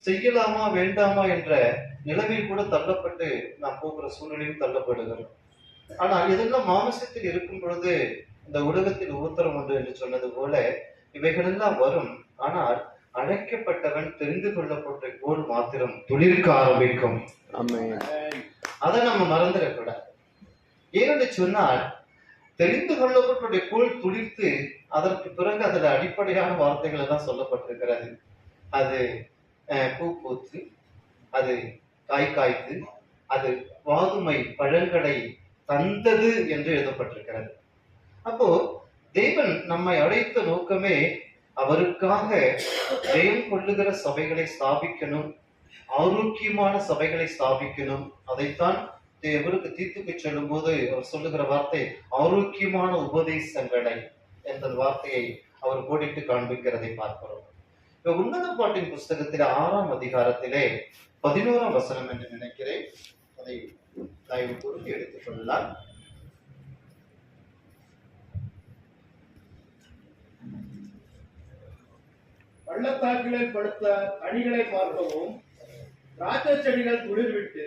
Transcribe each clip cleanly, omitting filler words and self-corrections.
செய்யலாமா வேண்டாமா என்ற நிலைமையில் கூட தள்ளப்பட்டு நாம் போகிற சூழ்நிலையும் தள்ளப்படுகிறோம். ஆனால் இதெல்லாம் மாமிசத்தில் இருக்கும் பொழுது இந்த உலகத்தில் உத்தரம் உண்டு என்று சொன்னது போல இவைகளெல்லாம் வரும். ஆனால் அழைக்கப்பட்டவன் தெரிந்து கொள்ளப்பட்ட கோல் மாத்திரம் துளிர்க்க ஆரம்பிக்கும். அதை நம்ம மறந்துடக்கூடாது. ஏனென்று சொன்னால் தெரிந்து கொள்ளப்பட்ட கோல் துளிர்த்து அதற்கு பிறகு அதுல அடிப்படையான வார்த்தைகள் எல்லாம் சொல்லப்பட்டிருக்கிறது. அது பூ பூத்து, அது காய் காய்த்து, அது வாதுமை பழங்களை தந்தது என்று எழுதப்பட்டிருக்கிறது. அப்போ தேவன் நம்மை அழைத்த நோக்கமே அவருக்காக ஜெயம் கொள்ளுகிற சபைகளை ஸ்தாபிக்கணும், ஆரோக்கியமான சபைகளை ஸ்தாபிக்கணும். அதைத்தான் தேவருக்கு தீர்த்துக்கு சொல்லும் போது அவர் சொல்லுகிற வார்த்தை ஆரோக்கியமான உபதேசங்களை என்ற வார்த்தையை அவர் கோடிட்டு காண்பிக்கிறதை பார்க்கிறோம். உன்னத பாட்டின் புஸ்தகத்திலே 6ஆம் அதிகாரத்திலே 11ஆம் வசனம் என்று நினைக்கிறேன். அதை தயவு கூர்ந்து எடுத்துக் கொள்ளலாம். பள்ளத்தாக்கில் படுத்த கனிகளை பார்க்கவும், திராட்சை செடிகள் துளிர்விட்டு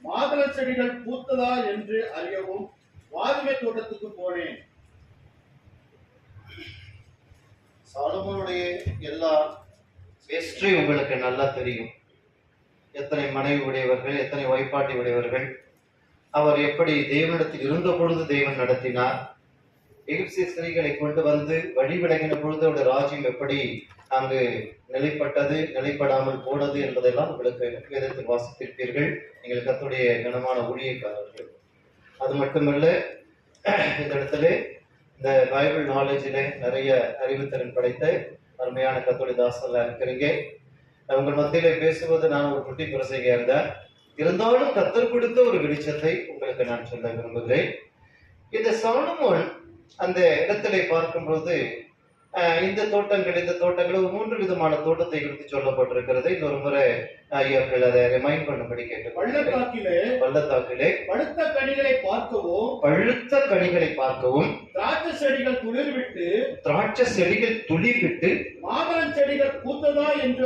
மாதுளை செடிகள் பூத்ததா என்று அறியவும் வாதுமை தோட்டத்துக்கு போனேன். சாலமோனுடைய எல்லா ஹிஸ்டரி உங்களுக்கு நல்லா தெரியும். எத்தனை மனைவி உடையவர்கள், எத்தனை வைப்பாட்டி உடையவர்கள், அவர் எப்படி தேவனிடத்தில் இருந்த பொழுது தேவன் நடத்தினார், எகிப்திய ஸ்திரீகளை கொண்டு வந்து வழிவிலகின பொழுது அவருடைய ராஜ்யம் எப்படி அங்கு நிலைப்பட்டது, நிலைப்படாமல் போனது என்பதெல்லாம் உங்களுக்கு வேதத்தில் வாசித்திருப்பீர்கள். நீங்கள் கர்த்தருடைய கனமான ஊழியக்காரர்கள். அது மட்டுமல்ல, இந்த இடத்துல இந்த பைபிள் நாலேஜில் நிறைய அறிவுத்திறன் படைத்த அருமையான கர்த்தருடைய தாசெல்லாம் இருக்கிறீங்க. உங்கள் மத்தியில பேசுவது நான் ஒரு குட்டி பிரசையா இருந்தேன். இருந்தாலும் கர்த்தர் கொடுத்த ஒரு வெளிச்சத்தை உங்களுக்கு நான் சொல்ல விரும்புகிறேன். இந்த சாலமோன் அந்த இடத்திலே பார்க்கும்போது இந்த தோட்டங்கள் 3 விதமான தோட்டத்தை குறித்து சொல்லப்பட்டிருக்கிறது. இன்னொரு முறை ஐயாக்கள் அதை ரிமைண்ட் பண்ணும்படி கேட்டு. பள்ளத்தாக்கிலே பழுத்த கனிகளை பார்க்கவும், திராட்சை செடிகள் துளிர்விட்டு மாதுளம் செடிகள் பூத்ததா என்று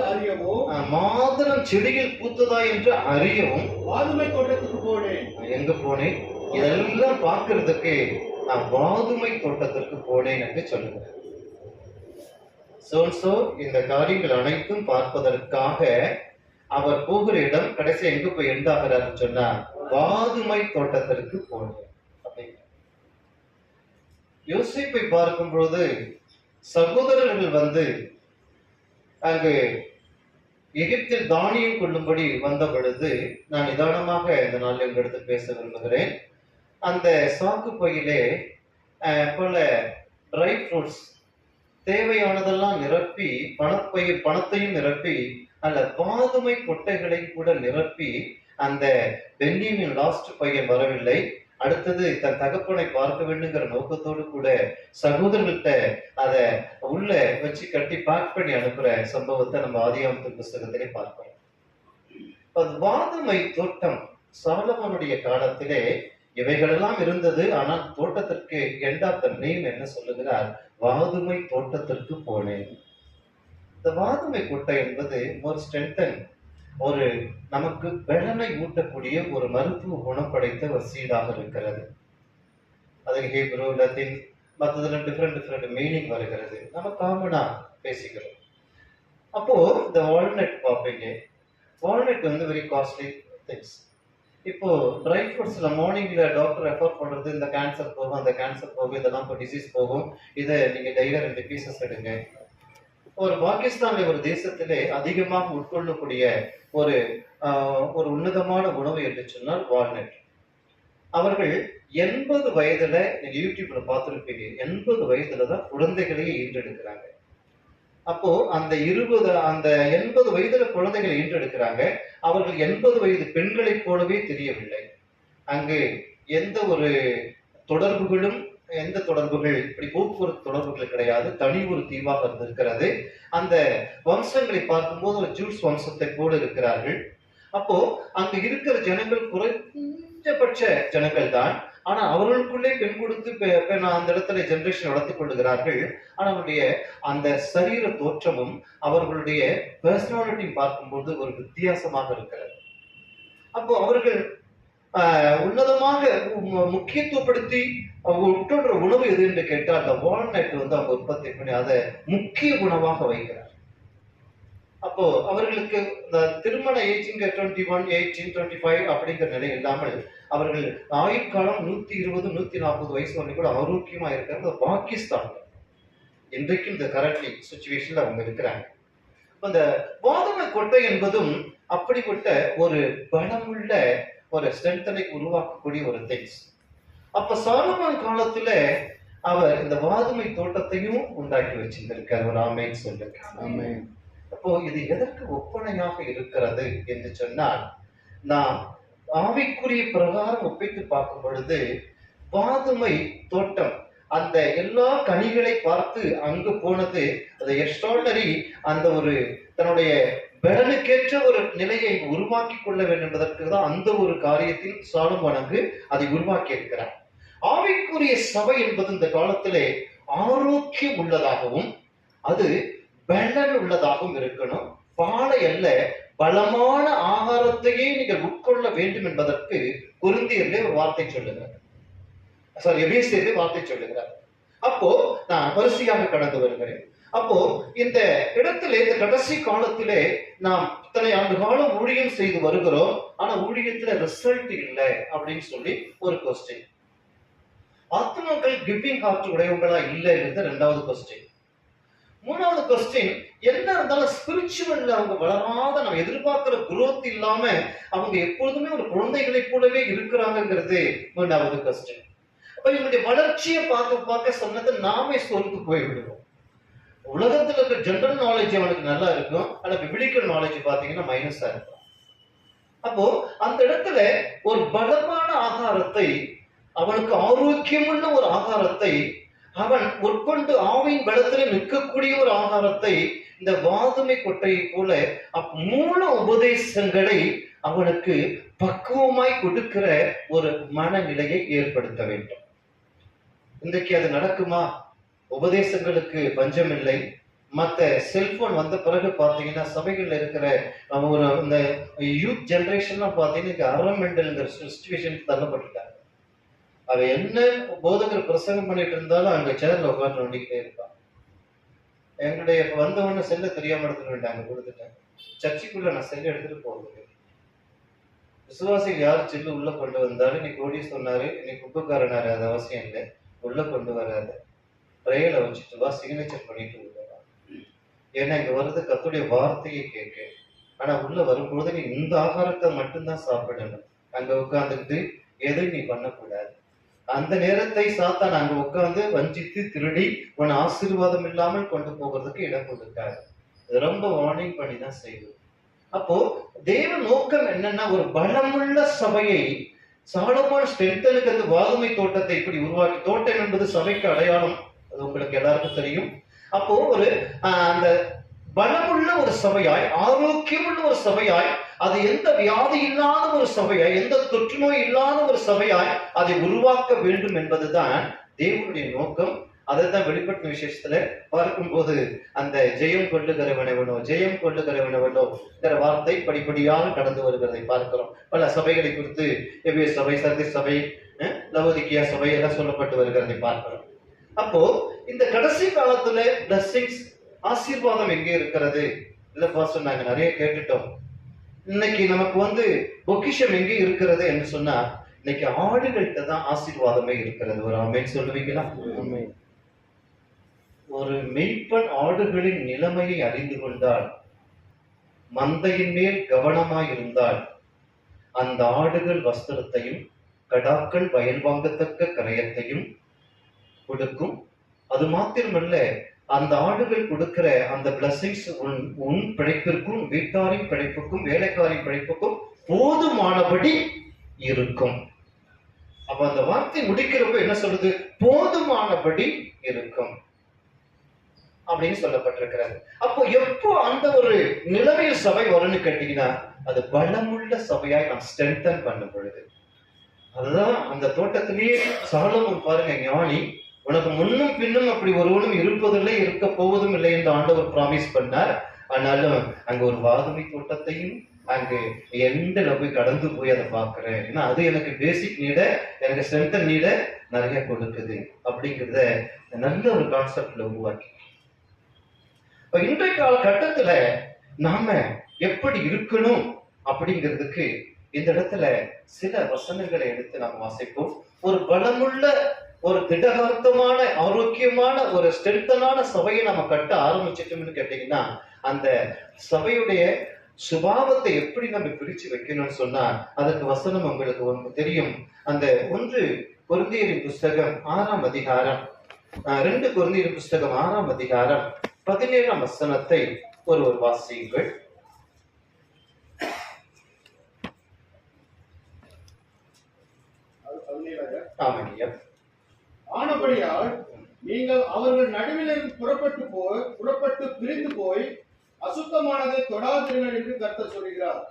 அறியவும் வாதுமை தோட்டத்துக்கு போனேன். எங்க போனேன்? இதெல்லாம் பார்க்கறதுக்கு நான் வாதுமை தோட்டத்திற்கு போனேன் என்று சொல்லுகிறேன். இந்த காரியங்கள் அனைத்தும் பார்ப்பதற்காக அவர் போகிற இடம் கடைசி எங்க போய் எண்டாகிறார் சொன்னா வாதுமை தோட்டத்திற்கு போனேன். யோசிப்பை பார்க்கும் பொழுது சகோதரர்கள் வந்து அங்கு எகிப்தில் தானியம் கொள்ளும்படி வந்த பொழுது, நான் நிதானமாக இந்த நாளில் எங்களிடத்து பேச விரும்புகிறேன். அந்த சாக்கு பையிலே பல ட்ரை ஃப்ரூட்ஸ் தேவையானதெல்லாம் நிரப்பி, பணத்தையும் நிரப்பி, அல்ல வாதுமை கொட்டைகளை கூட நிரப்பி, அந்த பென்னியமின் லாஸ்ட் பையன் வரவில்லை. அடுத்தது தன் தகப்பனை பார்க்க வேண்டுங்கிற நோக்கத்தோடு கூட சகோதரர்கள்ட்ட அதை உள்ள வச்சு கட்டி பேக் பண்ணி அனுப்புற சம்பவத்தை நம்ம ஆதியாகமத்தின் புஸ்தகத்திலே பார்க்கிறோம். வாதுமை தோட்டம் சாலமோனுடைய காலத்திலே இவைகளெல்லாம் இருந்தது. ஆனால் தோட்டத்திற்கு எண்ட் ஆஃப் த நேம் என்ன சொல்லுகிறார்? வாதுமை தோட்டத்திற்கு போனேன். இந்த வாதுமை கொட்டை என்பது ஒரு ஸ்ட்ரென்தன், ஒரு நமக்கு பலனை ஊட்டக்கூடிய ஒரு மருத்துவ குணம் படைத்த ஒரு சீடாக இருக்கிறது. அது ஹீப்ரு, லத்தீன், மற்றதுல டிஃப்ரெண்ட் மீனிங் வருகிறது. நம்ம காமனா பேசிக்கிறோம். அப்போ இந்த வால்நட் பார்ப்பீங்க. வால்நட் வந்து வெரி காஸ்ட்லி திங்ஸ். இப்போ ட்ரை ஃப்ரூட்ஸ்ல மார்னிங்ல டாக்டர் ரெஃபர் பண்றது, இந்த கேன்சர் போகும், அந்த கேன்சர் போகும், இதெல்லாம் இப்போ டிசீஸ் போகும், இதை நீங்க டெய்லி 2 பீசஸ் எடுங்க. ஒரு பாகிஸ்தான்ல ஒரு தேசத்திலே அதிகமாக உட்கொள்ளக்கூடிய ஒரு உன்னதமான உணவு என்று சொன்னால் வால்நட். அவர்கள் 80 வயதுல, நீங்க யூடியூப்ல பார்த்துருப்பீங்க, 80 வயதுல தான் குழந்தைகளையே ஈன்றெடுக்கிறாங்க. அப்போ அந்த 80 வயதுல குழந்தைகளை ஈன்றெடுக்கிறாங்க. அவர்கள் 80 வயது பெண்களைப் போலவே தெரியவில்லை. அங்கு எந்த தொடர்புகள் இப்படி போக்குவரத்து தொடர்புகள் கிடையாது. தனி ஒரு தீவாக இருக்கிறது. அந்த வம்சங்களை பார்க்கும்போது ஒரு ஜூஸ் வம்சத்தை போல இருக்கிறார்கள். அப்போ அங்கு இருக்கிற ஜனங்கள் குறைஞ்சபட்ச ஜனங்கள் தான். ஆனா அவர்களுக்குள்ளே பெண் கொடுத்து அந்த இடத்துல ஜெனரேஷன் வளர்த்துக் கொள்ளுகிறார்கள். ஆனா அவருடைய அந்த சரீர தோற்றமும் அவர்களுடைய பர்சனாலிட்டி பார்க்கும்போது ஒரு வித்தியாசமாக இருக்கிறது. அப்போ அவர்கள் உன்னதமாக முக்கியத்துவப்படுத்தி அவங்க உட்கொள்ற உணவு எது என்று கேட்டால் அந்த வால்நட் வந்து அவங்க உற்பத்தி பண்ணி அதை முக்கிய உணவாக வைக்கிறார். அப்போ அவர்களுக்கு இந்த திருமண ஏஜிங்க 21, 18, 25 அப்படிங்கிற நிலை இல்லாமல் அவர்கள் ஆயுட்காலம் 120, 140 வயசு வரை கூட ஆரோக்கியமா இருக்கிறது பாகிஸ்தான் இன்றைக்கும் இந்த கரண்ட்லி சுச்சுவேஷன்ல அவங்க இருக்கிறாங்க. அந்த வாதமை கொட்டை என்பதும் அப்படிப்பட்ட ஒரு பலமுள்ள ஒரு ஸ்ட்ரென்த்தனை உருவாக்கக்கூடிய ஒரு திங்ஸ். அப்ப சாலமோன் காலத்துல அவர் இந்த வாதுமை தோட்டத்தையும் உண்டாக்கி வச்சிருந்திருக்கார். ஒரு ஆமேன் சொல்லிருக்காங்க. அப்போ இது எதற்கு ஒப்பனையாக இருக்கிறது என்று சொன்னால், நாம் ஆவிக்குரிய பிரகாரம் ஒப்பிட்டு பார்க்கும் பொழுது வாதுமை தோட்டம் அந்த எல்லா கனிகளை பார்த்து அங்கு போனது அது எக்ஸ்ட்ராடனரி, அந்த ஒரு தன்னுடைய பலனுக்கேற்ற ஒரு நிலையை உருவாக்கி கொள்ள வேண்டும் என்பதற்கு தான் அந்த ஒரு காரியத்தில் சாலமோன் அங்கு அதை உருவாக்கி இருக்கிறார். ஆவிக்குரிய சபை என்பது இந்த காலத்திலே ஆரோக்கியம் உள்ளதாகவும் அது பலன் உள்ளதாகவும் இருக்கணும். பாலை அல்ல, பலமான ஆகாரத்தையே நீங்கள் உட்கொள்ள வேண்டும் என்பதற்கு கொரிந்தியரிலே ஒரு வார்த்தை சொல்லுகிறார். எபேசியரிலே வார்த்தை சொல்லுகிறார். அப்போ நான் வரிசையாக கடந்து வருகிறேன். அப்போ இந்த இடத்திலே இந்த கடைசி காலத்திலே நாம் இத்தனை ஆண்டு காலம் ஊழியம் செய்து வருகிறோம், ஆனா ஊழியத்துல ரிசல்ட் இல்லை அப்படின்னு சொல்லி ஒரு கொஸ்டின். ஆத்மாக்கள் கிவிங் ஹார்ட் உடையவங்களா இல்லைங்கிறது ரெண்டாவது கொஸ்டின். மூணாவது கொஸ்டின், என்ன இருந்தாலும் ஸ்பிரிச்சுவல்ல அவங்க வளராத, நம்ம எதிர்பார்க்கிற குரோத் இல்லாம அவங்க எப்பொழுதுமே ஒரு குழந்தைகளை போலவே இருக்கிறாங்கிறது மூன்றாவது கொஸ்டின். அப்ப இவங்களுடைய வளர்ச்சியை பார்க்க பார்க்க சொன்னது நாமே சோர்ந்து போய்விடுவோம். உலகத்துல இருக்க ஜெனரல் நாலேஜ் அவனுக்கு நல்லா இருக்கும், ஆனா பிபிலிக்கல் நாலேஜ் பாத்தீங்கன்னா மைனஸா இருக்கும். அப்போ அந்த இடத்துல ஒரு பலமான ஆகாரத்தை, அவனுக்கு ஆரோக்கியமுள்ள ஒரு ஆகாரத்தை அவன் உட்கொண்டு ஆவின் பலத்தில் நிற்கக்கூடிய ஒரு ஆகாரத்தை இந்த வாதுமை கொட்டையை போல மூல உபதேசங்களை அவனுக்கு பக்குவமாய் கொடுக்கிற ஒரு மனநிலையை ஏற்படுத்த வேண்டும். இன்றைக்கு அது நடக்குமா? உபதேசங்களுக்கு பஞ்சம் இல்லை. மற்ற செல்போன் வந்த பிறகு பாத்தீங்கன்னா சபைகள்ல இருக்கிற ஒரு இந்த யூத் ஜெனரேஷன்லாம் பாத்தீங்கன்னா அரமெண்டல்ங்கிற சிச்சுவேஷனுக்கு தள்ளப்பட்டிருக்காங்க. அவ என்ன போதகர் பிரசங்கம் பண்ணிட்டு இருந்தாலும் அங்க சேர்ல உட்காந்து நோண்டிக்கிட்டே இருப்பான். எங்களுடைய வந்தவொன்னு செல்ல தெரியாம எடுத்துட்டு வேண்டாங்க, கொடுத்துட்டேன். சர்ச்சுக்குள்ள நான் செல்ல எடுத்துட்டு போகுது. விசுவாசிகள் யார் செல்லு உள்ள கொண்டு வந்தாலும், நீ கோடி சொன்னாரு, நீ குப்பைக்காரனாரு, அது அவசியம் இல்லை, உள்ள கொண்டு வராத, ட்ரையில வச்சுட்டு வா, சிக்னேச்சர் பண்ணிட்டு உள்ளவா. ஏன்னா இங்க வருது கர்த்தருடைய வார்த்தையை கேட்க. ஆனா உள்ள வரும்பொழுது நீ இந்த ஆகாரத்தை மட்டும்தான் சாப்பிடணும். அங்க உட்கார்ந்துட்டு எதை நீ பண்ணக்கூடாது. அந்த நேரத்தை சாத்தான் அங்க உட்கார்ந்து வஞ்சித்து திருடி உன் ஆசீர்வாதம் இல்லாமல் கொண்டு போகிறதுக்கு இடம் கொடுக்காது. ரொம்ப வார்னிங் பண்ணி தான் செய்வது. அப்போ தேவ நோக்கம் என்னன்னா, ஒரு பலமுள்ள சபையை சாலமோன் ஸ்ட்ரென்த்தனுக்கு அந்த வாதுமை தோட்டத்தை இப்படி உருவாக்கி, தோட்டம் என்பது சபைக்கு அடையாளம், அது உங்களுக்கு எல்லாருக்கும் தெரியும். அப்போ ஒரு அந்த பலமுள்ள ஒரு சபையாய், ஆரோக்கியமுள்ள ஒரு சபையாய், அது எந்த வியாதி இல்லாத ஒரு சபையாய், எந்த தொற்று நோய் இல்லாத ஒரு சபையாய் அதை உருவாக்க வேண்டும் என்பதுதான் தேவனுடைய நோக்கம். அதைத்தான் வெளிப்பட்ட விசேஷத்துல பார்க்கும்போது அந்த ஜெயம் கொள்ளுகிறவனவனோ, ஜெயம் கொள்ளுகிறவனவனோ வார்த்தை படிப்படியாக கடந்து வருகிறதை பார்க்கிறோம். பல சபைகளை குறித்து எவ்விய சபை, சர்தி சபை, லவோதிக்கியா சபை எல்லாம் சொல்லப்பட்டு வருகிறதை பார்க்கிறோம். அப்போ இந்த கடைசி காலத்துல பிளஸிங்ஸ், ஆசீர்வாதம் எங்கே இருக்கிறது? இல்லப்பா சொன்னாங்க, நிறைய கேட்டுட்டோம். இன்னைக்கு நமக்கு பொக்கிஷம் எங்கே இருக்கிறது என்று சொன்னா, இன்னைக்கு ஆடுகள்கிட்ட தான் ஆசீர்வாதமே இருக்கிறது. ஒரு ஆமென் சொல்லுவீங்களா? ஒரு மெய்ப்பன் ஆடுகளின் நிலைமையை அறிந்து கொண்டால், மந்தையின் மேல் கவனமாய் இருந்தால், அந்த ஆடுகள் வஸ்திரத்தையும் கடாக்கள் வயல் வாங்கத்தக்க கரையத்தையும் கொடுக்கும். அது மாத்திரமல்ல, அந்த ஆடுகள் கொடுக்கிற அந்த பிளஸிங்ஸ் உன் பிழைப்பிற்கும், வீட்டாரின் பிழைப்புக்கும், வேலைக்காரின் பிழைப்புக்கும் போதுமானபடி இருக்கும். அப்ப அந்த வார்த்தை முடிக்கிறப்ப என்ன சொல்லுது? போதுமானபடி இருக்கும் அப்படின்னு சொல்லப்பட்டிருக்கிறது. அப்போ எப்போ அந்த ஒரு நிலைமையில் சபை வரும்னு கேட்டீங்கன்னா, அது பலமுள்ள சபையாய் நாம் ஸ்ட்ரென்தன் பண்ணும் பொழுது, அதுதான் அந்த தோட்டத்திலேயே சாலமோன் பாருங்க, ஞானி, உனக்கு முன்னும் பின்னும் அப்படி ஒருவனும் இருப்பதில்லை, இருக்க போவதும் இல்லை என்று ஆண்டவர் பிராமிஸ் பண்ணார். ஆனாலும் அங்க ஒரு வாதுமை தோட்டத்தையும் அங்கு எண்ட்ல போய் கடந்து போய் அதை பார்க்கிறேன். ஏன்னா அது எனக்கு பேசிக் நீட, எனக்கு ஸ்ட்ரென்தன் நீட நிறைய கொடுக்குது அப்படிங்கிறத நல்ல ஒரு கான்செப்ட்ல உருவாக்கி, இப்ப இன்றைய காலகட்டத்துல நாம எப்படி இருக்கணும் அப்படிங்கிறதுக்கு இந்த இடத்துல சில வசனங்களை எடுத்து நாம் வாசிப்போம். ஒரு பலமுள்ள, ஒரு திடகார்த்தமான, ஆரோக்கியமான, ஒரு ஸ்ட்ரென்தனான சபையை நம்ம கட்ட ஆரம்பிச்சிட்டோம்னு கேட்டீங்கன்னா, அந்த சபையுடைய சுபாவத்தை எப்படி நம்ம பிரிச்சு வைக்கணும்னு சொன்னா அதுக்கு வசனம் உங்களுக்கு தெரியும். அந்த 1 கொரிந்தியரின் புஸ்தகம் 6ஆம் அதிகாரம், 2 கொரிந்தியரின் புஸ்தகம் 6ஆம் அதிகாரம் 17ஆம் வசனத்தை ஒருவர் வாசியுங்கள். ஆனபடியால் நீங்கள் அவர்கள் நடுவிலிருந்து புறப்பட்டு பிரிந்து போய் அசுத்தமானதை தொடாதீர்கள் என்று கர்த்தர் சொல்கிறார்.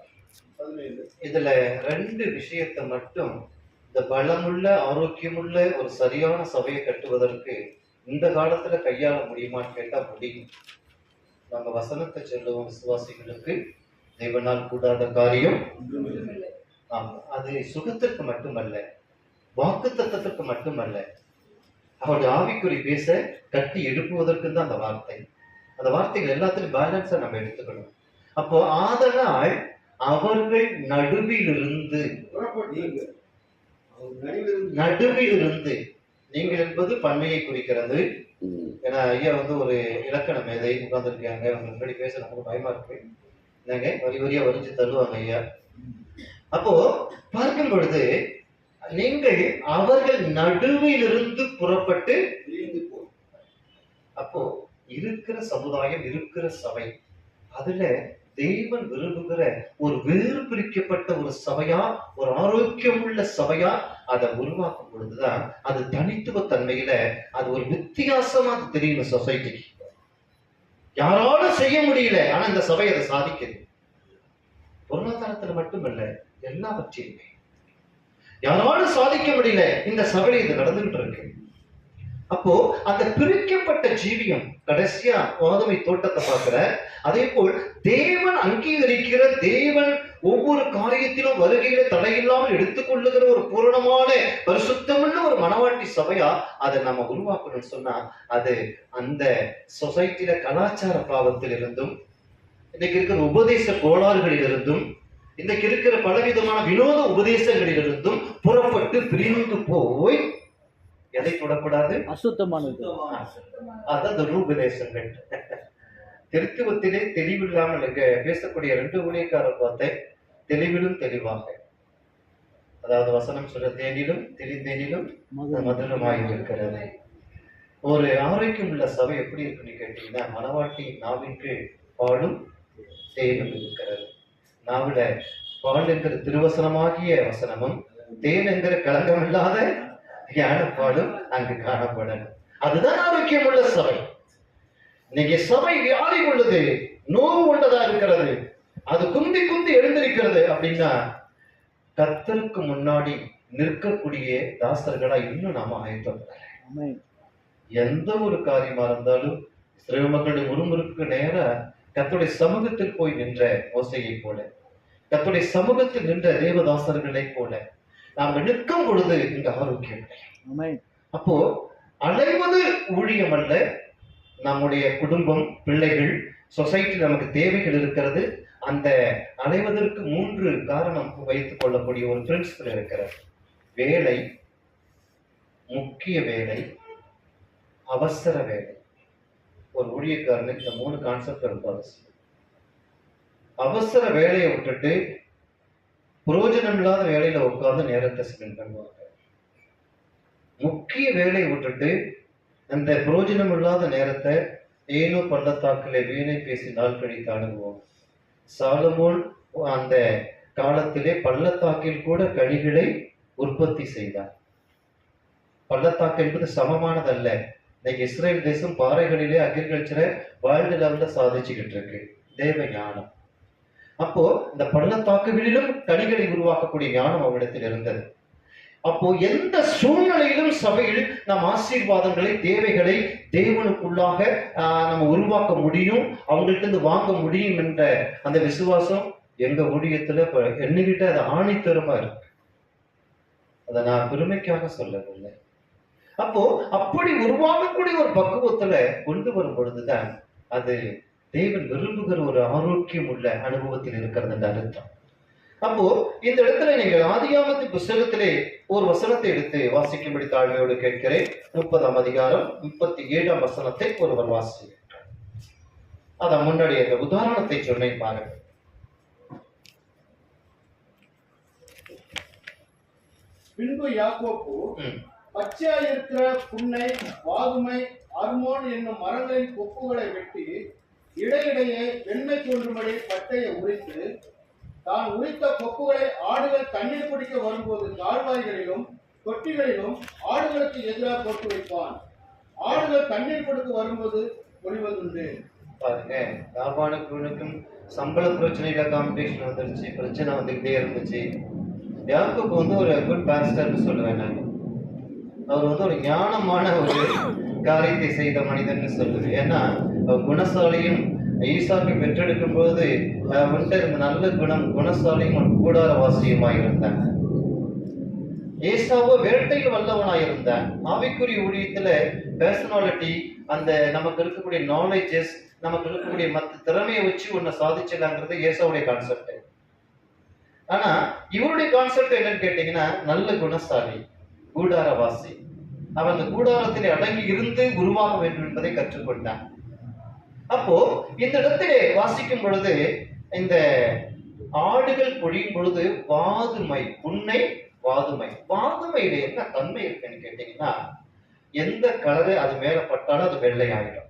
இதுல 2 விஷயத்தை மட்டும், இந்த பலமுள்ள, ஆரோக்கியமுள்ள ஒரு சரியான சபையை கட்டுவதற்கு இந்த காலத்துல கையாள முடியுமான்னு கேட்டா முடியும். நம்ம வசனத்தை சொல்லுவோம், விசுவாசிகளுக்கு தேவனால் கூடாத காரியம். ஆமா, அது சுகத்திற்கு மட்டுமல்ல, வாக்கு தத்தத்திற்கு மட்டுமல்ல, அவருடைய ஆவிக்குறி பேச கட்டி எழுப்புவதற்கு தான் அந்த வார்த்தை. அந்த வார்த்தைகள் எல்லாத்திலும் பேலன்ஸா நம்ம எடுத்துக்கணும். அப்போ ஆதலால் அவர்கள் நடுவிலிருந்து, நீங்கள் என்பது பன்மையை குறிக்கிறது. ஏன்னா ஐயா ஒரு இலக்கண மேதை உட்கார்ந்துருக்காங்க, அவங்க முன்னாடி பேச நமக்கு பயமா இருக்கு. என்னங்க வரி வரியா வரிச்சு தருவாங்க ஐயா. அப்போ பார்க்கும் பொழுது நீங்கள் அவர்கள் நடுவிலிருந்து புறப்பட்டு, அப்போ இருக்கிற சமுதாயம், இருக்கிற சபை, அதுல தேவன் விரும்புகிற ஒரு வேறு பிரிக்கப்பட்ட ஒரு சபையா, ஒரு ஆரோக்கியம் உள்ள சபையா அதை உருவாக்கும் பொழுதுதான் அது தனித்துவ தன்மையில அது ஒரு வித்தியாசமா தெரியும் சொசைட்டிக்கு. யாராலும் செய்ய முடியல, ஆனா இந்த சபை அதை சாதிக்குது. பொருளாதாரத்துல மட்டுமல்ல, எல்லாவற்றையுமே யாராலும் சாதிக்க முடியல, இந்த சபையில இது நடந்துட்டு இருக்கு. அப்போ அந்த பிரிக்கப்பட்ட ஜீவியம் கடைசியா வாதுமை தோட்டத்தை பார்க்கிற, அதே போல் தேவன் அங்கீகரிக்கிற, தேவன் ஒவ்வொரு காரியத்திலும் வருகையில தடையில்லாமல் எடுத்துக்கொள்ளுகிற ஒரு பூரணமான பரிசுத்தமுள்ள ஒரு மனவாட்டி சபையா அதை நம்ம உருவாக்கணும்னு சொன்னா, அது அந்த சொசைட்டில கலாச்சார பாவத்தில் இருந்தும், இன்னைக்கு இருக்கிற உபதேச கோளாறுகளில் இருந்தும், இன்னைக்கு இருக்கிற பலவிதமான வினோத உபதேசங்களிலிருந்தும் புறப்பட்டு பிரிந்து போய் எதை தொடக்கூடாது? அசுத்தமானது. அதான் துருபதேசங்கள். திருத்துவத்திலே தெளிவில்லாமல் பேசக்கூடிய 2 ஊழியக்காரர் பார்த்தேன், தெளிவிலும் தெளிவாக. அதாவது வசனம் சொல்ற தேனிலும் தெளிந்தேனிலும் மதுரமாய் இருக்கிறது. ஒரு ஆரோக்கியம் உள்ள சபை எப்படி இருக்குன்னு கேட்டீங்கன்னா, மனவாட்டி நாவிற்கு பாலும் தேனும் இருக்கிறது. நாவில பால் என்கிற திருவசனமாகிய வசனமும், தேன் என்கிற களங்கம் இல்லாத ஞானப்பாலும் அங்கு காணப்படணும். அதுதான் ஆரோக்கியம் உள்ள சபை. இன்னைக்கு சபை வியாதி உள்ளது, நோவு உள்ளதா இருக்கிறது, அது குந்தி குந்தி எழுந்திருக்கிறது அப்படின்னா, கர்த்தருக்கு முன்னாடி நிற்கக்கூடிய தாசர்களா இன்னும் நாம ஆயத்தப்படல. எந்த ஒரு காரியமா இருந்தாலும் இஸ்ரவேல் மக்களுடைய முறுமுறுக்கு நேர கர்த்தருடைய சமூகத்தில் போய் நின்ற மோசேயை போல, கர்த்தருடைய சமூகத்தில் நின்ற தேவதாசர்களை போல நாம் நிற்கும் பொழுது இந்த ஆரோக்கியம். அப்போ அலைவது ஊழியம் அல்ல, நம்முடைய குடும்பம், பிள்ளைகள், சொசைட்டி, நமக்கு தேவைகள் இருக்கிறது. அந்த அலைவதற்கு 3 காரணம் வைத்துக் கொள்ளக்கூடிய ஒரு பிரின்சிபல் இருக்கிறது. வேலை, முக்கிய வேலை, அவசர வேலை. ஒரு ஊழியக்காரனுக்கு இந்த 3 கான்செப்ட் ரொம்ப அவசியம். அவசர வேலையை விட்டுட்டு புரோஜனம் இல்லாத வேலையில உட்கார்ந்து நேரத்தை ஸ்பெண்ட் பண்ணுவாங்க. முக்கிய வேலையை விட்டுட்டு அந்த புரோஜனம் இல்லாத நேரத்தை ஏனோ பள்ளத்தாக்கிலே வீணை பேசி நாள் கழித்து அணுகுவோம். சாலமோன் அந்த காலத்திலே பள்ளத்தாக்கில் கூட கனிகளை உற்பத்தி செய்தார். பள்ளத்தாக்கு என்பது சமமானதல்ல. இன்னைக்கு இஸ்ரேல் தேசம் பாறைகளிலே அக்ரிகல்ச்சரை வேர்ல்டு லெவல்ல சாதிச்சுக்கிட்டு இருக்கு, தேவ ஞானம். அப்போ இந்த பள்ளத்தாக்குகளிலும் கனிகளை உருவாக்கக்கூடிய ஞானம் அவரிடத்தில் இருந்தது. அப்போ எந்த சூழ்நிலையிலும் சபையில் நம் ஆசீர்வாதங்களை, தேவைகளை தேவனுக்குள்ளாக நம்ம உருவாக்க முடியும், அவங்கள்ட்ட இருந்து வாங்க முடியும் என்ற அந்த விசுவாசம் எங்க ஊழியத்துல இப்ப என்னகிட்ட அது ஆணித்தரமா இருக்கு. அதை நான் பெருமைக்காக சொல்லவில்லை. அப்போ அப்படி உருவாகக்கூடிய ஒரு பக்குவத்துல கொண்டு வரும் பொழுதுதான் அது தேவன் விரும்புகிற ஒரு ஆரோக்கியம் உள்ள அனுபவத்தில் இருக்கிறது என்று அர்த்தம். அப்போ இந்த இடத்துல நீங்கள் ஆதியாகமத்தின் புஸ்தகத்திலே ஒரு வசனத்தை எடுத்து வாசிக்கும்படி தாழ்மையோடு கேட்கிறேன். 30ஆம் அதிகாரம் 37ஆம் வசனத்தை ஒருவர் வாசி. அதான் முன்னாடி அந்த உதாரணத்தை சொன்னேன் பாருங்கள். பின்பு யாக்கோப்பு பச்சையாயிருக்கிற புன்னை, வாதுமை, அர்மோன் என்னும் மரங்களின் கொப்புகளை வெட்டி இடையிடையே வெண்ணெய் தோன்றும்படி பட்டையை உரித்து, தான் உரித்த கொப்புகளை ஆடுகள் தண்ணீர் குடிக்க வரும்போது கால்வாய்களிலும் தொட்டிகளிலும் ஆடுகளுக்கு எதிராக போட்டு வைப்பான். ஆடுகள் தண்ணீர் கொடுக்க வரும்போது ஒளிவதுண்டு. பாருங்க, யாபானுக்கும் சம்பள பிரச்சனையில காம்படிஷன் வந்துருச்சு, பிரச்சனை வந்துகிட்டே இருந்துச்சு. யாக்கோபு ஒரு குட் பாஸ்டர்னு சொல்லுவேன் நான். அவர் ஒரு ஞானமான ஒரு காரியத்தை செய்த மனிதன் சொல்லுவேன். ஏன்னா அவர் குணசாலியும், ஈசாக்கு பெற்றெடுக்கும் போது இருந்த நல்ல குணசாலியும் கூடாரவாசியுமாய் இருந்தாங்க. ஏசாவோ வேட்டையில் வல்லவனாயிருந்தான். ஆவிக்குரிய ஊழியத்துல பர்சனாலிட்டி, அந்த நமக்கு இருக்கக்கூடிய நாலேஜஸ், நமக்கு இருக்கக்கூடிய மற்ற திறமையை வச்சு ஒன்ன சாதிச்சிடலாங்கிறது ஏசாவுடைய கான்செப்ட். ஆனா இவருடைய கான்செப்ட் என்னன்னு கேட்டீங்கன்னா, நல்ல குணசாலி, கூடாரவாசி. அவன் அந்த கூடாரத்திலே அடங்கி இருந்து உருவாக வேண்டும் என்பதை கற்றுக்கொண்டான். அப்போ இந்த இடத்திலே வாசிக்கும் பொழுது, இந்த ஆடுகள் பொழியும் பொழுது வாதுமை, புன்னை, வாதுமை. வாதுமையில என்ன தன்மை இருக்குன்னு கேட்டீங்கன்னா, எந்த கலரு அது மேல பட்டாலும் அது வெள்ளை ஆயிடும்.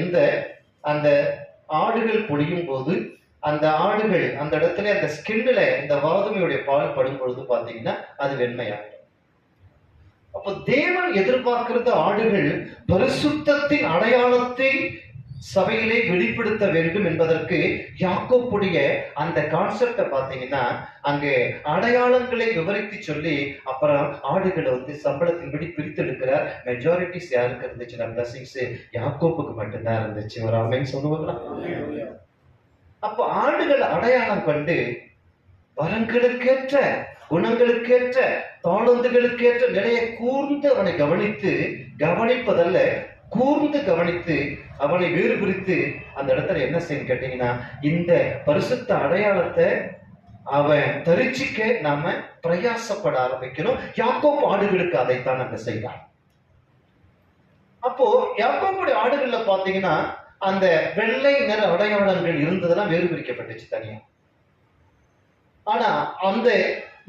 எந்த அந்த ஆடுகள் பொழியும் போது அந்த ஆடுகள் அந்த இடத்துல அந்த ஸ்கின்ல இந்த வாதுமையுடைய பால் படும் பொழுது பாத்தீங்கன்னா அது வெண்மையாயிடும். அப்போ தேவன் எதிர்பார்க்கிறது ஆடுகள் பரிசுத்தத்தின் அடையாளத்தை சபையிலே வெளிப்படுத்த வேண்டும் என்பதற்கு யாக்கோப்புடைய அந்த கான்செப்டை பார்த்தீங்கன்னா, அங்கே அடையாளங்களை விவரித்து சொல்லி அப்புறம் ஆடுகளை சம்பளத்தின்படி பிரித்தெடுக்கிறார். மெஜாரிட்டிஸ் யாருக்கு இருந்துச்சுன்னா, பிளஸிங்ஸ் யாக்கோப்புக்கு மட்டும்தான் இருந்துச்சு. ஒரு ஆமென் சொல்லுவாங்களா? அப்போ ஆடுகள் அடையாளம் கண்டு வரங்களுக்கேற்ற, குணங்களுக்கேற்ற, தாளந்துகளுக்கேற்ற நிலையை கூர்ந்து அவனை கவனிப்பதல்ல, கூர்ந்து கவனித்து அவனை வேறு பிரித்து அந்த இடத்துல என்ன செய்யணும் கேட்டீங்கன்னா, இந்த பரிசுத்த அடையாளத்தை அவன் தரிசிக்க நாம பிரயாசப்பட ஆரம்பிக்கணும். யாக்கோபு ஆடுகளுக்கு அதைத்தான் அங்க செய்தான். அப்போ யாக்கோபுடைய ஆடுகள்ல பாத்தீங்கன்னா அந்த வெள்ளை நிற அடையாளங்கள் இருந்ததெல்லாம் வேறு பிரிக்கப்பட்டுச்சு தனியா. ஆனா அந்த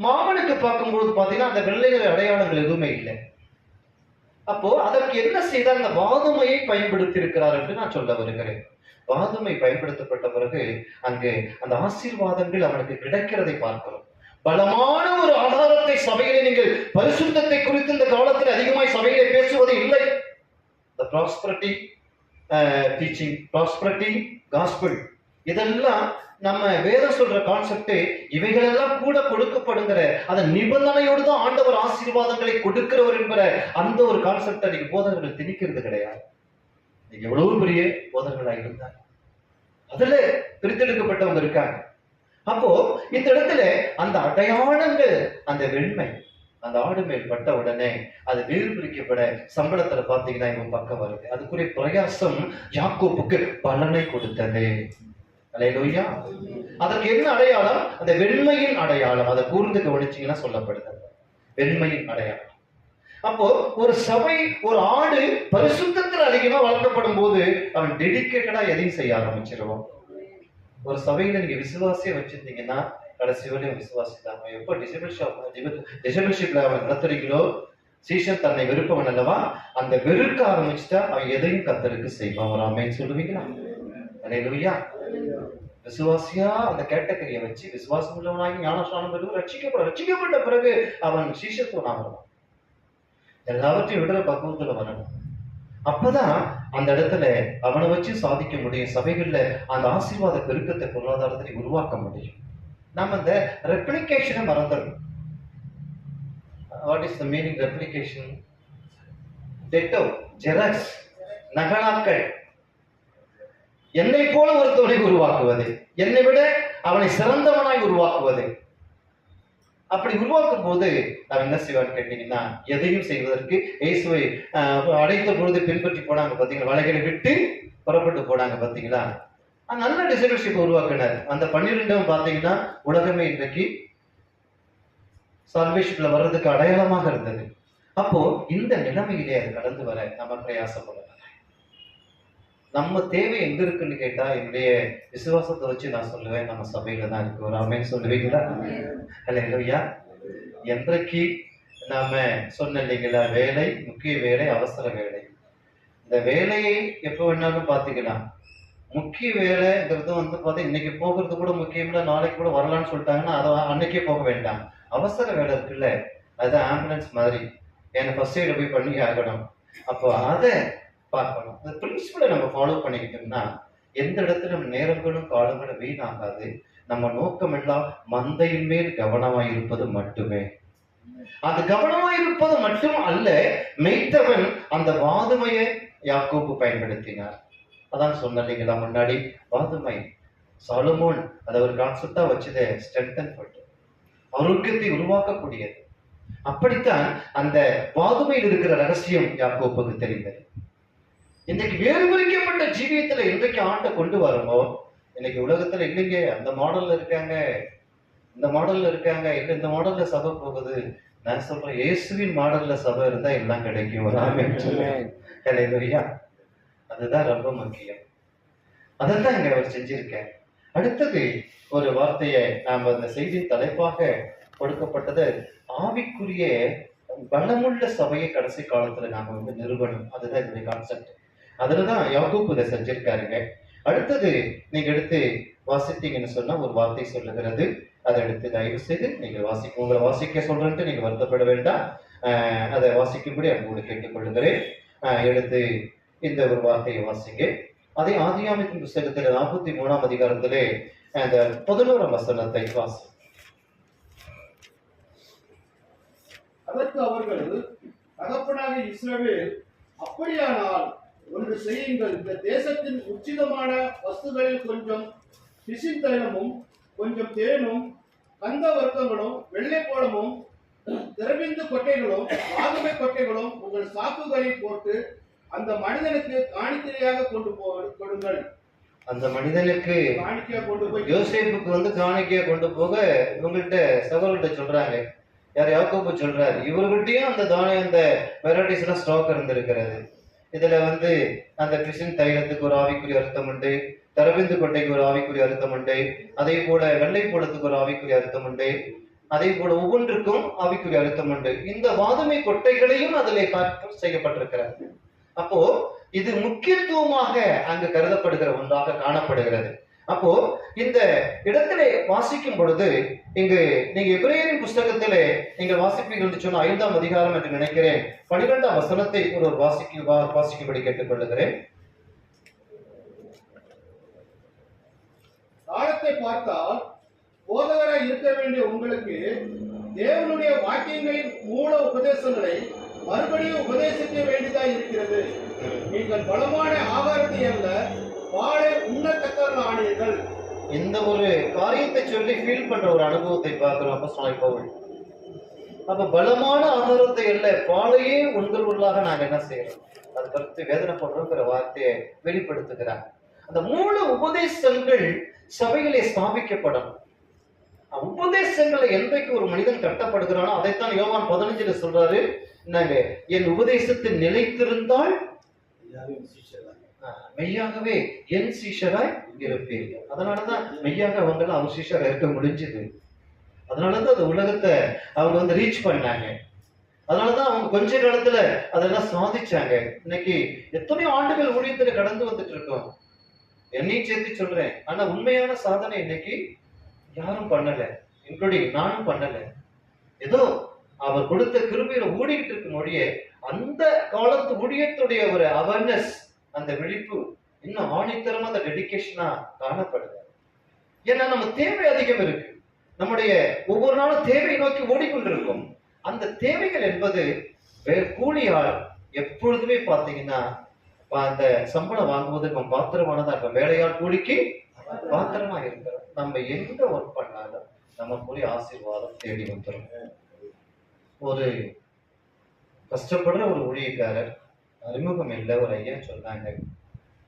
மாமனுக்கு பார்க்கும்போது பாத்தீங்கன்னா அந்த வெள்ளை நிற அடையாளங்கள் எதுவுமே இல்லை. அப்போ அதற்கு என்ன செய்தால் அந்த வாதுமையை பயன்படுத்தி இருக்கிறார் என்று நான் சொல்ல வருகிறேன். வாதுமை பயன்படுத்தப்பட்ட பிறகு அங்கு அந்த ஆசீர்வாதங்கள் அவனுக்கு கிடைக்கிறதை பார்க்கிறோம். பலமான ஒரு ஆதாரத்தை சபையிலே, நீங்கள் பரிசுத்தத்தை குறித்து இந்த காலத்தில் அதிகமாய் சபையிலே பேசுவது இல்லை. The prosperity teaching, prosperity gospel, இதெல்லாம் நம்ம வேதம் சொல்ற கான்செப்ட். இவைகளெல்லாம் கூட கொடுக்கப்படுங்கிற அந்த நிபந்தனையோடு தான் ஆண்டவர் ஆசீர்வாதங்களை கொடுக்கிறவர் என்கிற அந்த ஒரு கான்செப்டை நீங்க போதகர்கள் திணிக்கிறது கிடையாது. நீங்க எவ்வளவு பெரிய போதகர்களாக இருந்தாங்க, அதுல பிரித்தெடுக்கப்பட்டவங்க இருக்காங்க. அப்போ இந்த இடத்துல அந்த அடையாளங்கள், அந்த வெண்மை அந்த ஆடு மேல் பட்ட உடனே அது வேறு பிரிக்கப்பட சம்பளத்துல பாத்தீங்கன்னா இவன் பக்கம் வருது. அதுக்குரிய பிரயாசம் யாக்கோப்புக்கு பலனை கொடுத்தது. அல்லேலூயா. அதற்கு என்ன அடையாளம்? அந்த வெண்மையின் அடையாளம். அதை கூர்ந்து கவனிச்சீங்கன்னா சொல்லப்படுது வெண்மையின் அடையாளம். அப்போ ஒரு சபை, ஒரு ஆடு பரிசுத்தத்தில் அதிகமா வளர்க்கப்படும் போது அவன் டெடிக்கேட்டடா எதையும் செய்ய ஆரம்பிச்சிருவான். ஒரு சபையில நீங்க விசுவாசிய வச்சிருந்தீங்கன்னா கடைசி வரையும் விசுவாசி தான். எப்போ டிசபிள்ஷிப்ல அவன் நடத்துறீங்களோ, சீஷன் தன்னை வெறுப்பவன் அல்லவா, அந்த வெறுக்க ஆரம்பிச்சுட்டா அவன் எதையும் கர்த்தருக்கு செய்வான். ஒரு ஆமென் சொல்லுவீங்களா? அல்லேலூயா. விசுவாசியா அந்த கேட்டகரியை வச்சு விசுவாசம் உள்ளவனாகி ஞானஸ்நானம் பெற்று ரட்சிக்கப்பட்ட பிறகு அவன் சீஷத்துவனாக வருவான். எல்லாவற்றையும் விடுற பக்குவத்துல வரணும். அப்பதான் அந்த இடத்துல அவனை வச்சு சாதிக்க முடியும். சபைகள்ல அந்த ஆசீர்வாத பெருக்கத்தை பொருளாதாரத்தை உருவாக்க முடியும். நம்ம இந்த ரெப்ளிகேஷனை மறந்துடணும். What is the meaning replication? Ditto, Xerox, நகலாக்கள். என்னை போல ஒருத்தவனை உருவாக்குவது, என்னை விட அவனை சிறந்தவனாய் உருவாக்குவது. அப்படி உருவாக்கும் போது அவன் என்ன செய்வான்னு கேட்டீங்கன்னா, எதையும் செய்வதற்கு இயேசுவை அடைத்த பொழுது பின்பற்றி போனாங்க பாத்தீங்களா, வலைகளை விட்டு புறப்பட்டு போனாங்க பாத்தீங்களா. நல்ல டிசைபிள்ஷிப் உருவாக்கினார். அந்த 12 பாத்தீங்கன்னா உலகமே இன்றைக்கு சால்வேஷன்ல வர்றதுக்கு அடையாளமாக இருந்தது. அப்போ இந்த நிலைமையிலே அது கடந்து வர நம்ம பிரயாசப்படலாம். நம்ம தேவை எங்க இருக்குன்னு கேட்டா, என்னுடைய விசுவாசத்தை வச்சு நான் சொல்லுவேன், நம்ம சபையில தான் இருக்கு. ஒரு ஆமென் சொல்லுவீங்களா? அல்லேலூயா. என்றைக்கு நாம சொன்ன இல்லைங்களா, வேலை, முக்கிய வேலை, அவசர வேலை. இந்த வேலையை எப்ப வேணாலும் பாத்தீங்கன்னா, முக்கிய வேலைங்கிறது பார்த்தா இன்னைக்கு போகிறது கூட முக்கியம் இல்லை, நாளைக்கு கூட வரலான்னு சொல்லிட்டாங்கன்னா அதை அன்னைக்கே போக வேண்டாம். அவசர வேலை இருக்குல்ல, அது ஆம்புலன்ஸ் மாதிரி, என்னை ஃபர்ஸ்ட் எய்ட போய் பண்ணி ஆகணும். அப்போ அதை பார்க்கணும். அந்த பிரின்சிபலை நம்ம ஃபாலோ பண்ணிக்கிட்டோம்னா எந்த இடத்துல நம்ம நேரங்களும் காலங்களும் வீணாகாது. நம்ம நோக்கம் எல்லாம் மந்தையின் மேல் கவனமாய் இருப்பது மட்டுமே. அது கவனமாய் இருப்பது மட்டும் அல்ல, மெய்த்தவன் அந்த வாதுமையை யாக்கோபு பயன்படுத்தினார். அதான் சொன்னீங்களா முன்னாடி, வாதுமை சாலமோன் அதை ஒரு கான்செப்டா வச்சது ஸ்ட்ரென்தன் பண்ணு, ஆரோக்கியத்தை உருவாக்கக்கூடியது. அப்படித்தான் அந்த வாதுமையில் இருக்கிற ரகசியம் யாக்கோபுக்கு தெரிந்தது. இன்னைக்கு வேறுபரிக்கப்பட்ட ஜீவியத்துல இன்றைக்கு ஆட்டை கொண்டு வரமோ, இன்னைக்கு உலகத்துல இல்லைங்க அந்த மாடல்ல இருக்காங்க, இந்த மாடல்ல இருக்காங்க, இல்ல இந்த மாடல்ல சபை போகுது. நான் சொல்றேன், இயேசுவின் மாடல்ல சபை இருந்தா எல்லாம் கிடைக்கும். அதுதான் ரொம்ப முக்கியம். அதைத்தான் இங்க அவர் செஞ்சிருக்கேன். அடுத்தது ஒரு வார்த்தையை நாம அந்த செய்தியின் தலைப்பாக கொடுக்கப்பட்டது, ஆவிக்குரிய பலமுள்ள சபையை கடைசி காலத்துல நாம நிறுவனம். அதுதான் என்னுடைய கான்செப்ட். அதுலதான் யாக்கோபு இதை செஞ்சிருக்காருங்க. அடுத்தது நீங்க எடுத்து வாசித்தீங்கன்னு சொன்னா ஒரு வார்த்தை சொல்லுகிறது, அதை எடுத்து தயவு செய்து நீங்க உங்களை வாசிக்க சொல்றேன்ட்டு நீங்க வருத்தப்பட வேண்டாம். அதை வாசிக்கும்படி அன்போடு கேட்டுக்கொள்ளுகிறேன். எடுத்து இந்த ஒரு வார்த்தையை வாசிங்க. அதே ஆதியாகமத்தின் புத்தகத்தில் 43ஆம் அதிகாரத்திலே அந்த 11ஆம் வசனத்தை வாசி. அதற்கு அவர்கள், தகப்பனாக இஸ்ரவேல், அப்படியானால் ஒன்று செய்யுங்கள், இந்த தேசத்தின் உச்சிதமான வஸ்துகளில் கொஞ்சம் பிசின் தைலமும் கொஞ்சம் தேனும் கந்த வர்க்கங்களும் வெள்ளைப்போளமும் திரவிந்து கொட்டைகளும் வாதுமை கொட்டைகளும் உங்கள் சாக்குகளில் போட்டு அந்த மனிதனுக்கு காணிக்கையாக கொண்டு கொடுங்கள். அந்த மனிதனுக்கு காணிக்கையா கொண்டு போய் யோசேப்புக்கு காணிக்கையா கொண்டு போக இவங்கள்ட்ட சகோதரர்கிட்ட சொல்றாங்க. யார்? யாக்கோபு சொல்றாரு. இவர்கிட்டயும் அந்த தானியம், அந்த வெரைட்டிஸ் எல்லாம் ஸ்டாக் இருந்திருக்கிறது. இதுல அந்த பிசின் தைலத்துக்கு ஒரு ஆவிக்குரிய அர்த்தம் உண்டு, தரவிந்து கொட்டைக்கு ஒரு ஆவிக்குரிய அர்த்தம் உண்டு, அதே போல வெள்ளை போலத்துக்கு ஒரு ஆவிக்குரிய அர்த்தம் உண்டு, அதே போல ஒவ்வொன்றுக்கும் ஆவிக்குரிய அர்த்தம் உண்டு. இந்த வாதுமை கொட்டைகளையும் அதிலே செய்யப்பட்டிருக்கிறது. அப்போ இது முக்கியத்துவமாக அங்கு கருதப்படுகிற ஒன்றாக காணப்படுகிறது. அப்போ இந்த இடத்திலே வாசிக்கும் பொழுது இங்கு நீங்க எபிரேயரின் புஸ்தகத்திலே நீங்க வாசிப்பீர்கள் என்று சொன்ன 5ஆம் அதிகாரம் என்று நினைக்கிறேன், 12ஆம் வசனத்தை ஒரு வாசிக்கும்படி கேட்டுக்கொள்ளுகிறேன். காலத்தை பார்த்தால் போதகராய் இருக்க வேண்டிய உங்களுக்கு தேவனுடைய வாக்கியங்களின் மூல உபதேசங்களை மறுபடியும் உபதேசிக்க வேண்டியதாக இருக்கிறது. நீங்கள் பலமான ஆகாரத்தை அல்ல, வாழை உண்ணத்தக்கவர்கள் ஆனீர்கள். இந்த ஒரு காரியத்தை சொல்லி ஃபீல் பண்ற ஒரு அனுபவத்தை பார்க்கிறோம் அப்போஸ்தலனாகிய பவுல். அப்ப பலமான ஆகாரத்தை அல்ல, பாலையே உண்கிறவர்களாக நாங்க என்ன செய்யறோம், அது கருத்து வேதனைப்படுறோங்கிற வார்த்தையை வெளிப்படுத்துகிறார். அந்த மூல உபதேசங்கள் சபையிலே ஸ்தாபிக்கப்படும். உபதேசங்களை என்றைக்கு ஒரு மனிதன் கட்டப்படுகிறானோ அதைத்தான் யோவான் 15 சொல்றாரு, நாங்க என் உபதேசத்தில் நிலைத்திருந்தால் மெய்யாகவே என் சீஷராய் இருப்பீர்கள். அதனாலதான் மெய்யாக அவங்க அவர் சீஷரா இருக்க முடிஞ்சது. அதனாலதான் அந்த உலகத்தை அவங்க ரீச் பண்ணாங்க. அதனாலதான் அவங்க கொஞ்ச காலத்துல அதெல்லாம் சாதிச்சாங்க. இன்னைக்கு எத்தனையோ ஆண்டுகள் ஊழியத்துல கடந்து வந்துட்டு இருக்கோம், என்னையும் சேர்த்து சொல்றேன். ஆனா உண்மையான சாதனை இன்னைக்கு யாரும் பண்ணல, இன்க்ளூடிங் நானும் பண்ணல. ஏதோ அவர் கொடுத்த கிருபையில ஓடிக்கிட்டு இருக்கும் மொழிய அந்த காலத்து ஊழியத்துடைய ஒரு அவேர்னஸ், அந்த விழிப்பு இன்னும் ஆணித்தரமா அந்த டெடிகேஷனா காணப்படுது. ஏன்னா நம்ம தேவை அதிகம் இருக்கு. நம்முடைய ஒவ்வொரு நாளும் தேவை நோக்கி ஓடிக்கொண்டிருக்கும். அந்த தேவைகள் என்பது கூலியால் எப்பொழுதுமே பாத்தீங்கன்னா அந்த சம்பளம் வாங்கும்போது நம்ம பாத்திரமானதா இருப்போம். வேலையால் கூலிக்கு பாத்திரமா இருக்கிறோம். நம்ம எங்க ஒர்க் பண்ணாலும் நம்ம கூலி ஆசீர்வாதம் தேடி வந்துடும். ஒரு கஷ்டப்படுற ஒரு ஊழியக்காரர், அறிமுகம் இல்லை, ஒரு ஐயா சொன்னாங்க,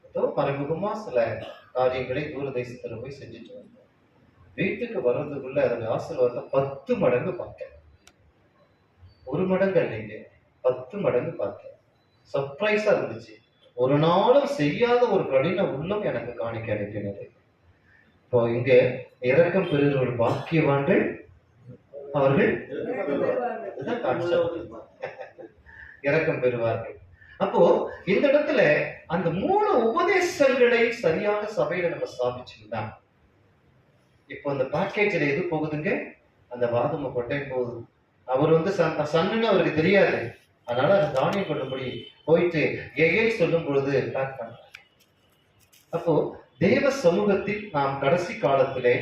ஏதோ மறைமுகமா சில காரியங்களை தூர தேசத்துல போய் செஞ்சுட்டு வந்தோம். வீட்டுக்கு வர்றதுக்குள்ள அதோட ஆசீர்வாதத்தை 10 மடங்கு பார்த்தேன். 1 மடங்கு இல்லைங்க, 10 மடங்கு பார்த்தேன். சர்ப்ரைஸா இருந்துச்சு. ஒரு நாளும் செய்யாத ஒரு கடின உள்ளம் எனக்கு காணிக்க அனுப்பினது. இப்போ இங்க இரக்கம் பெறுகிற பாக்கியவான்கள் அவர்கள் இரக்கம் பெறுவார்கள். அப்போ இந்த இடத்துல அந்த 3 உபதேசங்களை சரியாக சபையில நம்ம ஸ்தாபிச்சுக்கிட்டா, இப்போ அந்த பேக்கேஜ்ல எது போகுதுங்க? அந்த வாதம கொட்டை போகுது. அவர் வந்து சன்னுன்னு அவருக்கு தெரியாது. அதனால அது தானியம் கொள்ளும்படி போயிட்டு சொல்லும் பொழுது பேக் பண்றாங்க. அப்போ தேவ சமூகத்தில் நாம் கடைசி காலத்திலே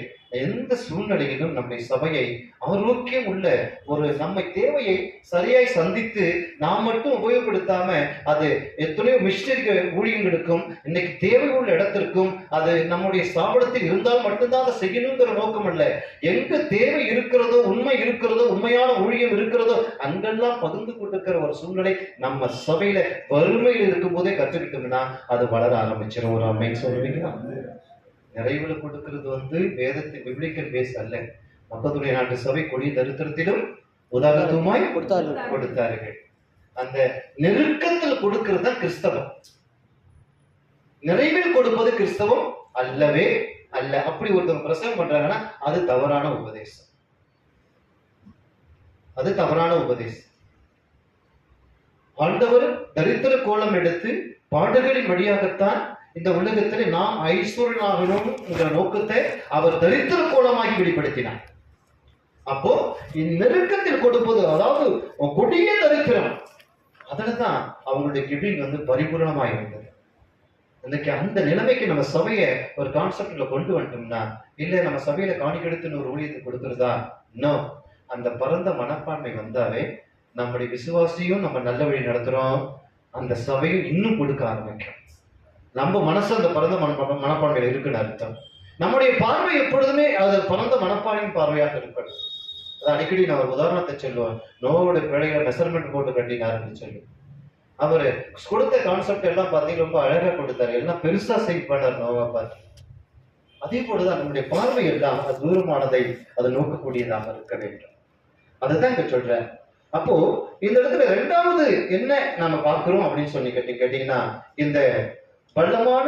எந்த சூழ்நிலையிலும் நம்முடைய சபையை ஆரோக்கியம் உள்ள ஒரு நம்மை தேவையை சரியாய் சந்தித்து நாம் மட்டும் உபயோகப்படுத்தாம அது எத்தனையோ மிஷனரி ஊழியங்களுக்கும் இன்னைக்கு தேவை உள்ள இடத்திற்கும் அது நம்முடைய ஸ்தாபனத்தில் இருந்தால் மட்டும்தான் அதை செய்யணுங்கிற நோக்கம் அல்ல. எங்க தேவை இருக்கிறதோ, உண்மை இருக்கிறதோ, உண்மையான ஊழியம் இருக்கிறதோ அங்கெல்லாம் பகிர்ந்து கொண்டிருக்கிற ஒரு சூழ்நிலை நம்ம சபையில வறுமையில் இருக்கும் போதே கற்றுக்கிட்டோம்னா அது வளர ஆரம்பிச்சிடும். ஒரு அம்மை சொல்லுவீங்களா? நிறைவுல கொடுக்கிறது வந்து வேதத்தை பிப்ளிக்கல் பேஸ் அல்ல. மக்களுடைய நாட்டு சபை கொடிய தரித்திரத்திலும் உதாரணமாய் கொடுத்தார்கள். அந்த நெருக்கத்தில் கொடுக்கிறது தான் கிறிஸ்தவம். நிறைவில் கொடுப்பது கிறிஸ்தவம் அல்லவே அல்ல. அப்படி ஒருத்தவங்க பிரசங்கம் பண்றாங்கன்னா அது தவறான உபதேசம். அது தவறான உபதேசம். ஆண்டவர் தரித்திர கோலம் எடுத்து பாடுகளின் வழியாகத்தான் இந்த உலகத்தில் நாம் ஐஸ்வர்யனாகணும் என்ற நோக்கத்தை அவர் தரித்திர கோலமாகி வெளிப்படுத்தினார். அப்போ இந்நெருக்கத்தில் கொடுப்பது, அதாவது கொடிய தரித்திரம், அதுலதான் அவங்களுடைய கிவிங் வந்து பரிபூர்ணமாக இருந்தது. இன்னைக்கு அந்த நிலைமைக்கு நம்ம சபையை ஒரு கான்செப்ட்ல கொண்டு வந்துட்டோம்னா, இல்ல நம்ம சபையில காணிக்கெடுத்துன்னு ஒரு ஊழியத்தை கொடுக்கறதா? இன்னும் அந்த பரந்த மனப்பான்மை வந்தாவே நம்முடைய விசுவாசியும் நம்ம நல்ல வழி நடத்துறோம், அந்த சபையும் இன்னும் கொடுக்க ஆரம்பிக்கும். நம்ம மனசு அந்த பரந்த மனப்பான்மையில் இருக்குன்னு அர்த்தம். நம்முடைய பார்வை எப்பொழுதுமே அது பரந்த மனப்பான்மையின் பார்வையாக இருக்கணும். அது அடிக்கடி நான் ஒரு உதாரணத்தை சொல்லுவேன். நோவோட பிழைகளை மெஷர்மெண்ட் போட்டு கட்டினாருன்னு சொல்லி அவரு கொடுத்த கான்செப்ட் எல்லாம் பார்த்தீங்கன்னா ரொம்ப அழகா கொடுத்தாரு. எல்லாம் பெருசா சைட் பண்ணார் நோவா பார்த்து. அதே போலதான் நம்முடைய பார்வை எல்லாம் அது தூரமானதை அது நோக்கக்கூடியதாக இருக்க வேண்டும். அதுதான் இங்க சொல்றேன். அப்போ இந்த இடத்துல 2வது என்ன நாம பார்க்கிறோம் அப்படின்னு சொல்லி கேட்டீங்கன்னா, இந்த பள்ளமான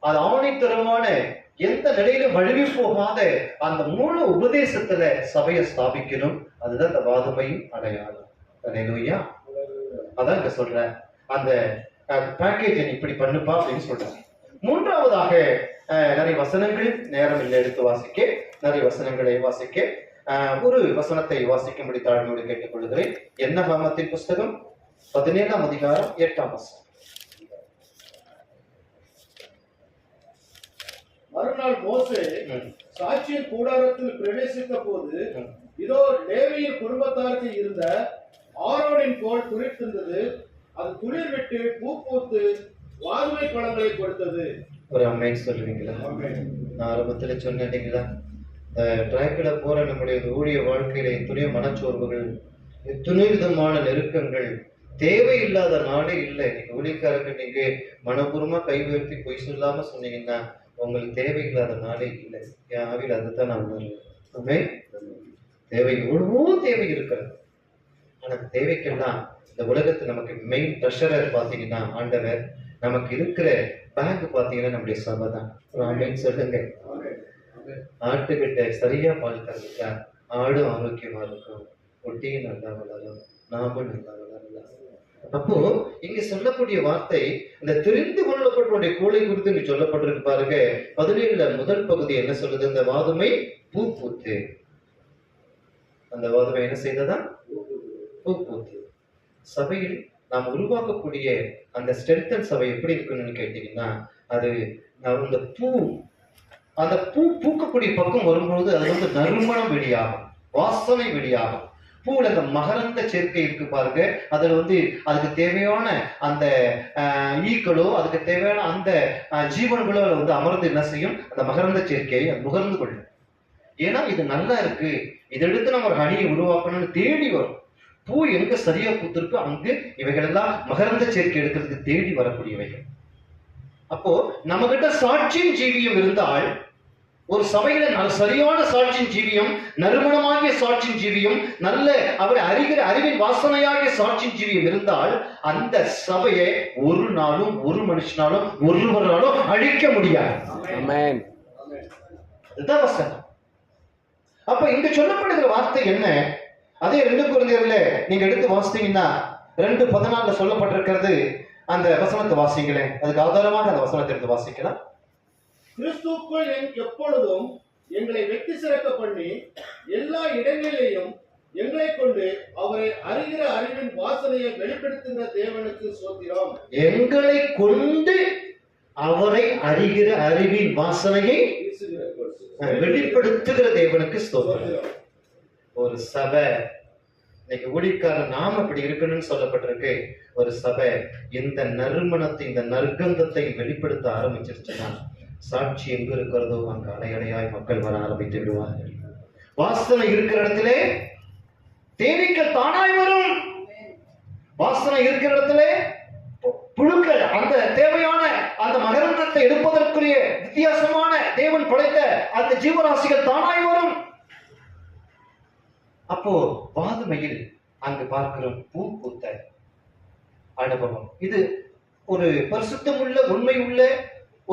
அது ஆணைத்தரமான எந்த நிலையிலும் வழுவி போகாத அந்த 3 உபதேசத்துல சபையை ஸ்தாபிக்கணும். அதுதான் இந்த வாதுமையும் அடையாளம். அல்லேலூயா. அதான் இங்க சொல்றேன். அந்த பேக்கேஜ் இப்படி பண்ணுப்பா அப்படின்னு சொல்றேன். 3வதாக நிறைய வசனங்கள் நேரம் இல்லை எடுத்து வாசிக்க, நிறைய வசனங்களை வாசிக்க ஒரு வசனத்தை வாசிக்கும்படி தாழ்மையோடு கேட்டுக்கொள்கிறேன். என்னாகமத்தின் புஸ்தகம் 17ஆம் அதிகாரம் 8ஆம் வசனம். மறுநாள் மோசே சாட்சியின் கூடாரத்தில் பிரவேசித்த போது, இதோ லேவியின் குடும்பத்தாருக்கு இருந்த ஆரோனின் கோல் துளிர்த்திருந்தது. அது துளிர் விட்டு பூ பூத்து வாதுமை பழங்களை கொடுத்தது. ஒரு அம்மை சொல்லுவீங்களா? நான் ஆரம்பத்துல சொன்னீங்களா, டிராக்ல போற நம்முடைய ஊழிய வாழ்க்கையில எத்தனையோ மனச்சோர்வுகள், எத்தனையோ விதமான நெருக்கங்கள், தேவையில்லாத நாளே இல்லை. நீங்க ஊழியக்காரருக்கு நீங்க மனப்பூர்வமா கை உயர்த்தி பொய் சொல்லாம சொன்னீங்கன்னா உங்களுக்கு தேவையில்லாத நாளே இல்லை. என் ஆவியில் அதுதான் நான் உணர்வேன். தேவை எவ்வளவோ தேவை இருக்கிறது. ஆனா தேவைக்கெல்லாம் இந்த உலகத்துல நமக்கு மெயின் ட்ரெஷரர் பாத்தீங்கன்னா ஆண்டவர், நமக்கு இருக்கிற பேங்க் பாத்தீங்கன்னா நம்முடைய சபை தான். ஆமென் சொல்லுங்க. ஆட்டுக்கிட்ட சரியா பால் கறந்துட்டா ஆடும் ஆரோக்கியமா இருக்கும், ஒட்டியும் நல்லா வளரும், நாமும் நல்லா வளரலாம். அப்போ இங்க சொல்லக்கூடிய வார்த்தை இந்த தெரிந்து கொள்ளப்பட்டவருடைய கோலை குறித்து இங்க சொல்லப்பட்டிருக்கு பாருங்க. 17ல முதல் பகுதி என்ன சொல்லுது? இந்த வாதுமை பூ பூத்து. அந்த வாதுமை என்ன செய்ததா? பூ பூத்து. சபையில் நாம் உருவாக்கக்கூடிய அந்த ஸ்ட்ரென்தன் சபை எப்படி இருக்கணும்னு கேட்டீங்கன்னா, அது அந்த பூ அந்த பூ பூக்கக்கூடிய பக்கம் வரும்பொழுது அது வந்து நறுமணம் வெளியாகும், வாசனை வெளியாகும். பூவில் அந்த மகரந்த சேர்க்கை இருக்கு பாருங்க, அதுல வந்து அதுக்கு தேவையான அந்த ஈக்களோ அதுக்கு தேவையான அந்த ஜீவன்களோ வந்து அமர்ந்து என்ன செய்யும், அந்த மகரந்த சேர்க்கையை அது முகர்ந்து கொள்ளும். ஏன்னா இது நல்லா இருக்கு, இதை எடுத்து நம்ம ஒரு ஹனியை உருவாக்கணும்னு தேடி வரும். பூ எங்க சரியா பூத்திருக்கு அங்கு இவைகள் எல்லாம் மகரந்த சேர்க்கை எடுக்கிறதுக்கு தேடி வரக்கூடியவைகள். அப்போ நம்ம கிட்ட சாட்சியின் ஜீவியம் இருந்தால், ஒரு சபையில சரியான சாட்சியின் ஜீவியம், நறுமணமாகிய சாட்சியின் ஜீவியம், நல்ல அவரை அறிகிற அறிவின் வாசனையாகிய சாட்சியின் ஜீவியம் இருந்தால், அந்த சபையை ஒரு நாளும் ஒரு மனுஷனாலும் ஒருவராலும் அழிக்க முடியாது. அதுதான் வசனம். அப்ப இங்க சொல்லப்படுகிற வார்த்தை என்ன? அதே 2 கொரிந்தியர்ல நீங்க எடுத்து வாசித்தீங்கன்னா 2:14 சொல்லப்பட்டிருக்கிறது. அந்த வசனத்தை வாசிங்களேன், அதுக்கு ஆதாரமாக அந்த வசனத்தை எடுத்து வாசிக்கலாம். கிறிஸ்துவுக்குள் எப்பொழுதும் எங்களை வெற்றி சிறக்க பண்ணி எல்லா இடங்களிலேயும் எங்களை கொண்டு அவரை அறிகிற அறிவின் வாசனையை வெளிப்படுத்துகிற தேவனுக்கு ஸ்தோத்திரம். எங்களை கொண்டு அவரை அறிகிற அறிவின் வாசனையை வெளிப்படுத்துகிற தேவனுக்கு ஸ்தோத்திரம். ஒரு சபை இன்னைக்கு ஊழியக்காரர் நாம இப்படி இருக்கணும்னு சொல்லப்பட்டிருக்கு. ஒரு சபை இந்த நறுமணத்தை, இந்த நற்கந்தத்தை வெளிப்படுத்த ஆரம்பிச்சிருச்சுன்னா, சாட்சி எங்க இருக்கிறதோ அங்க அலையலையாய் மக்கள் வர ஆரம்பித்து விடுவார்கள். வாசனை இருக்கிற இடத்திலே தேனீக்கள் தானாய் வரும். வாசனை இருக்கிற இடத்திலே புழுக்கள் அந்த தேவையான அந்த மகரந்தத்தை எடுப்பதற்குரிய வித்தியாசமான தேவன் படைத்த அந்த ஜீவராசிகள் தானாய் வரும். அப்போ வாதுமையில் அங்கு பார்க்கிறோம் பூ பூத்த அனுபவம். இது ஒரு பரிசுத்தமுள்ள, உண்மை உள்ள,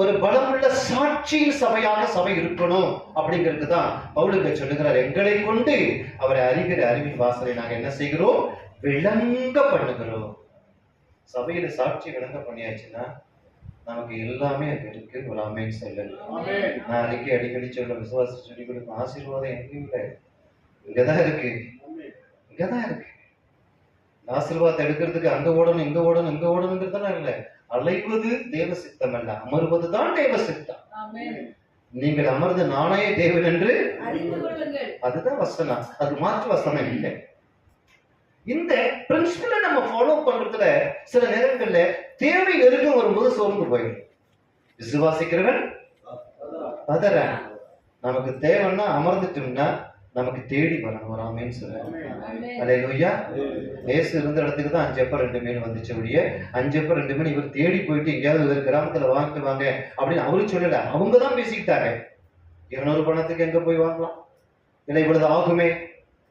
ஒரு பலமுள்ள சாட்சியின் சபையாக சபை இருக்கணும் அப்படிங்கிறது தான் பவுலுங்க சொல்லுகிறார். எங்களை கொண்டு அவரை அறிகிற அறிவின் வாசலை நாங்க என்ன செய்கிறோம், விளங்க பண்ணுகிறோம். சபையில சாட்சி விளங்க பண்ணியாச்சுன்னா நமக்கு எல்லாமே அங்க இருக்கு. ஒரு ஆமென் சொல்லல. நான் அடிக்கடி சொல்ல விசுவாச சொல்லி கொடுக்கும் ஆசீர்வாதம் எங்கேயும் இல்லை, இங்கதான் இருக்கு, இங்கதான் இருக்கு. ஆசீர்வாதத்தை எடுக்கிறதுக்கு அங்க ஓடணும் இங்க ஓடணும் இங்க ஓடணுங்கிறதெல்லாம் இல்லை. அலைவது தேவ சித்தம் அல்ல, அமர்வதுதான் தேவ சித்தம். நீங்கள் அமர்ந்து நானே தேவன் என்று அதுதான் வசனம், அது மாற்று வசனம் இல்லை. இந்த பிரின்சிபலை நம்ம ஃபாலோ பண்றதுல சில நேரங்கள்ல தேவை நெருக்கம் வரும்போது சோர்ந்து போயிடும். விசுவாசிக்கிறவன் பதற, நமக்கு தேவைன்னா அமர்ந்துட்டோம்னா நமக்கு தேடி வரணும். ஒரு ஆமென் சொல்லுங்க. அல்லேலூயா. இயேசு இருந்த இடத்துக்கு தான் 5 அப்பம் 2 மீன் வந்துச்சு. ஒழிய 5 அப்பம் 2 மீன் இவர் தேடி போயிட்டு எங்கேயாவது ஒரு கிராமத்துல வாங்கிட்டு வாங்க அப்படின்னு அவரு சொல்லல. அவங்கதான் பேசிக்கிட்டாங்க. 200 பணத்துக்கு எங்க போய் வாங்கலாம், இல்லை இவ்வளவு ஆகுமே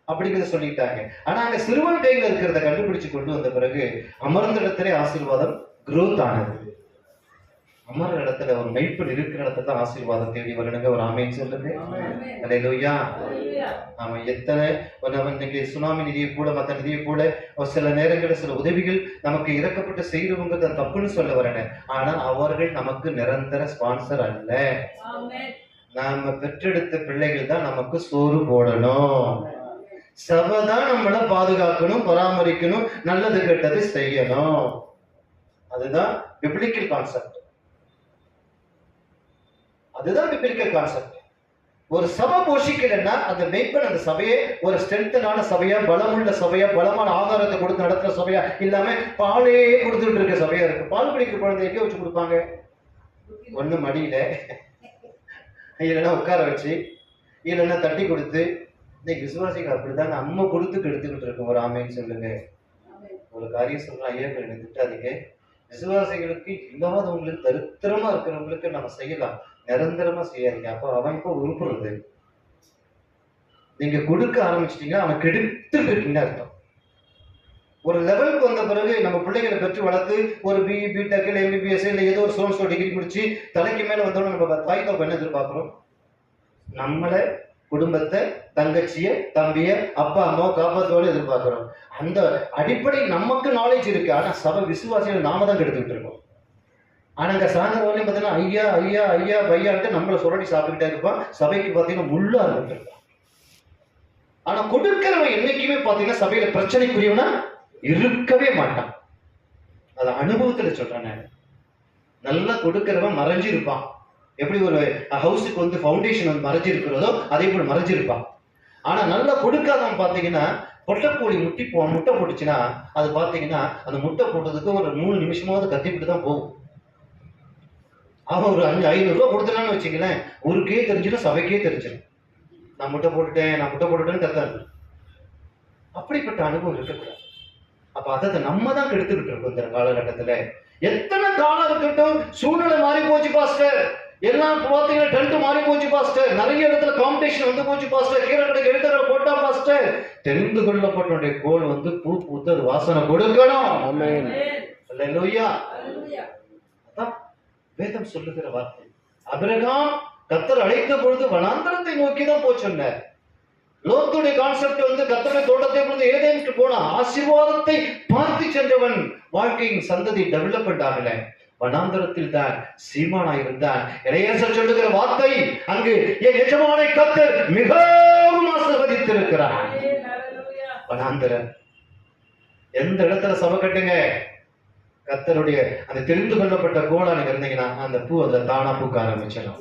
அப்படிங்கிறத சொல்லிட்டாங்க. ஆனா அங்க சிறுவன் கையில இருக்கிறத கண்டுபிடிச்சு கொண்டு வந்த பிறகு அமர்ந்த இடத்துல ஆசீர்வாதம் குரோத் ஆனது. அமர்ற இடத்துல ஒரு மெய்ப்பன் இருக்கிற இடத்துல தான் ஆசீர்வாதம் தேடி வரணுங்க. ஒரு ஆமென் சொல்லுங்க. அல்லேலூயா. நாம எத்தனை இன்னைக்கு சுனாமி நிதியை கூட மற்ற நிதியை கூட சில நேரங்களில் சில உதவிகள் நமக்கு இறக்கப்பட்டு செய்யறவங்க தப்புன்னு சொல்ல வரேன். ஆனா அவர்கள் நமக்கு நிரந்தர ஸ்பான்சர் அல்ல. நாம பெற்றெடுத்த பிள்ளைகள் தான் நமக்கு சோறு போடணும். சபை தான் நம்மளை பாதுகாக்கணும், பராமரிக்கணும், நல்லது கெட்டது செய்யணும். அதுதான் பிப்ளிக்கல் கான்செப்ட். அதுதான் பிப்ளிக்கல் கான்செப்ட். ஒரு சபை போஷிக்கலன்னா அந்த மெய்ப்பன் அந்த சபையை ஒரு ஸ்ட்ரென்த்தனான சபையா, பலமுள்ள சபையா, பலமான ஆதாரத்தை கொடுத்து நடத்துற சபையா இல்லாம பாலே கொடுத்துட்டு இருக்க சபையா இருக்கு. பால் குடிக்கிற குழந்தை எங்க வச்சு கொடுப்பாங்க? ஒண்ணு மடியில, இல்லைன்னா உட்கார வச்சு, இல்லைன்னா தட்டி கொடுத்து. இன்னைக்கு விசுவாசிகள் அப்படிதான் நம்ம கொடுத்து கெடுத்துக்கிட்டு இருக்கோம். ஒரு ஆமென் சொல்லுங்க. ஒரு காரியம் சொல்றேன், ஐயா எனக்கு திட்டாதீங்க. விசுவாசிகளுக்கு இல்லாதவங்களுக்கு, தரித்திரமா இருக்கிறவங்களுக்கு நம்ம செய்யலாம், நிரந்தரமா செய்யாதீங்க. அப்போ அவன் இப்போ உருப்புறது. நீங்க கொடுக்க ஆரம்பிச்சிட்டீங்கன்னா அவன் கெடுத்துட்டு இருக்கீங்க அர்த்தம். ஒரு லெவலுக்கு வந்த பிறகு நம்ம பிள்ளைகளை பெற்று வளர்த்து ஒரு பிஇ, பிடெக், எம்பிபிஎஸ் இல்லை ஏதோ ஒரு சோர்ஸ் டிகிரி முடிச்சு தலைக்கு மேல வந்தோட நம்ம தாய் தோப்பு என்ன எதிர்பார்க்கிறோம்? நம்மளை, குடும்பத்தை, தங்கச்சிய, தம்பிய, அப்பா அம்மாவை காப்பாற்றுவோன்னு எதிர்பார்க்கிறோம். அந்த அடிப்படை நமக்கு நாலேஜ் இருக்கு. ஆனா சபை விசுவாசிகள் நாம தான் கெடுத்துக்கிட்டு இருக்கோம். ஆனா அங்க சாயந்தரம் பார்த்தீங்கன்னா ஐயா ஐயா ஐயா பையான்ட்டு நம்மளை சுரடி சாப்பிட்டுக்கிட்டே இருப்பான். சபைக்கு பார்த்தீங்கன்னா முள்ளா இருந்துட்டு. ஆனா கொடுக்கிறவன் என்னைக்குமே பார்த்தீங்கன்னா சபையில பிரச்சனைக்குரியவனா இருக்கவே மாட்டான். அது அனுபவத்துல சொல்றேன். நல்லா கொடுக்கிறவன் மறைஞ்சு இருப்பான். எப்படி ஒரு ஹவுஸுக்கு வந்து ஃபவுண்டேஷன் வந்து மறைஞ்சிருக்கிறதோ அதே போல மறைஞ்சிருப்பான். ஆனா நல்லா கொடுக்காதவன் பாத்தீங்கன்னா பொட்டக்கோழி முட்டை போட்டுச்சுன்னா அது பாத்தீங்கன்னா அந்த முட்டை போட்டதுக்கு ஒரு 3 நிமிஷமாவது கத்திவிட்டு தான் போகும். அவன் ஒரு 500 ரூபா கொடுத்துட்டான்னு வச்சுங்களேன், ஊருக்கே தெரிஞ்சிடும், சபைக்கே தெரிஞ்சிடும். நான் முட்டை போட்டுட்டேன்னு கத்தாது. அப்படிப்பட்ட அனுபவம் இருக்கக்கூடாது. அப்ப அதை நம்ம தான் கெடுத்துக்கிட்டு இருக்கோம் இந்த காலகட்டத்துல. எத்தனை காலம் இருக்கட்டும், சூழ்நிலை மாறி போச்சு பாஸ்டர், எல்லாம் பாத்தீங்கன்னா ட்ரெண்ட் மாறி போச்சு பாஸ்டர், நிறைய இடத்துல காம்படிஷன் வந்து போச்சு பாஸ்டர், கீரை கடைக்கு எழுத்தரை போட்டா பாஸ்டர், தெரிந்து கொள்ளப்பட்ட கோல் வந்து பூ பூத்து அது வாசனை கொடுக்கணும். அல்லேலூயா. அதான் வேதம் சொல்லுகிற வார்த்தை. ஆபிரகாம் கர்த்தர் அழைத்த பொழுது வனாந்தரத்தை நோக்கி தான் போய் சொன்னார். லோத்துடைய கான்செப்ட் வந்து கர்த்தருடைய தோட்டத்தை பொழுது ஏதேனுக்கு போனா ஆசீர்வாதத்தை பார்த்து சென்றவன் வாழ்க்கையின் சந்ததி டெவலப்மெண்ட் ஆகல, வனாந்தரத்தில் தான் சீமானா இருந்தான். இளையரசர் சொல்லுகிற வார்த்தை, அங்கு என் எஜமானை கர்த்தர் மிகவும் ஆசீர்வதித்திருக்கிறார். வனாந்தரம் எந்த இடத்துல சபை கட்டுங்க, கர்த்தருடைய அந்த தெரிந்து கொள்ளப்பட்ட கோலா நீங்க இருந்தீங்கன்னா அந்த பூ அதுல தானா பூக்க ஆரம்பிச்சிடும்.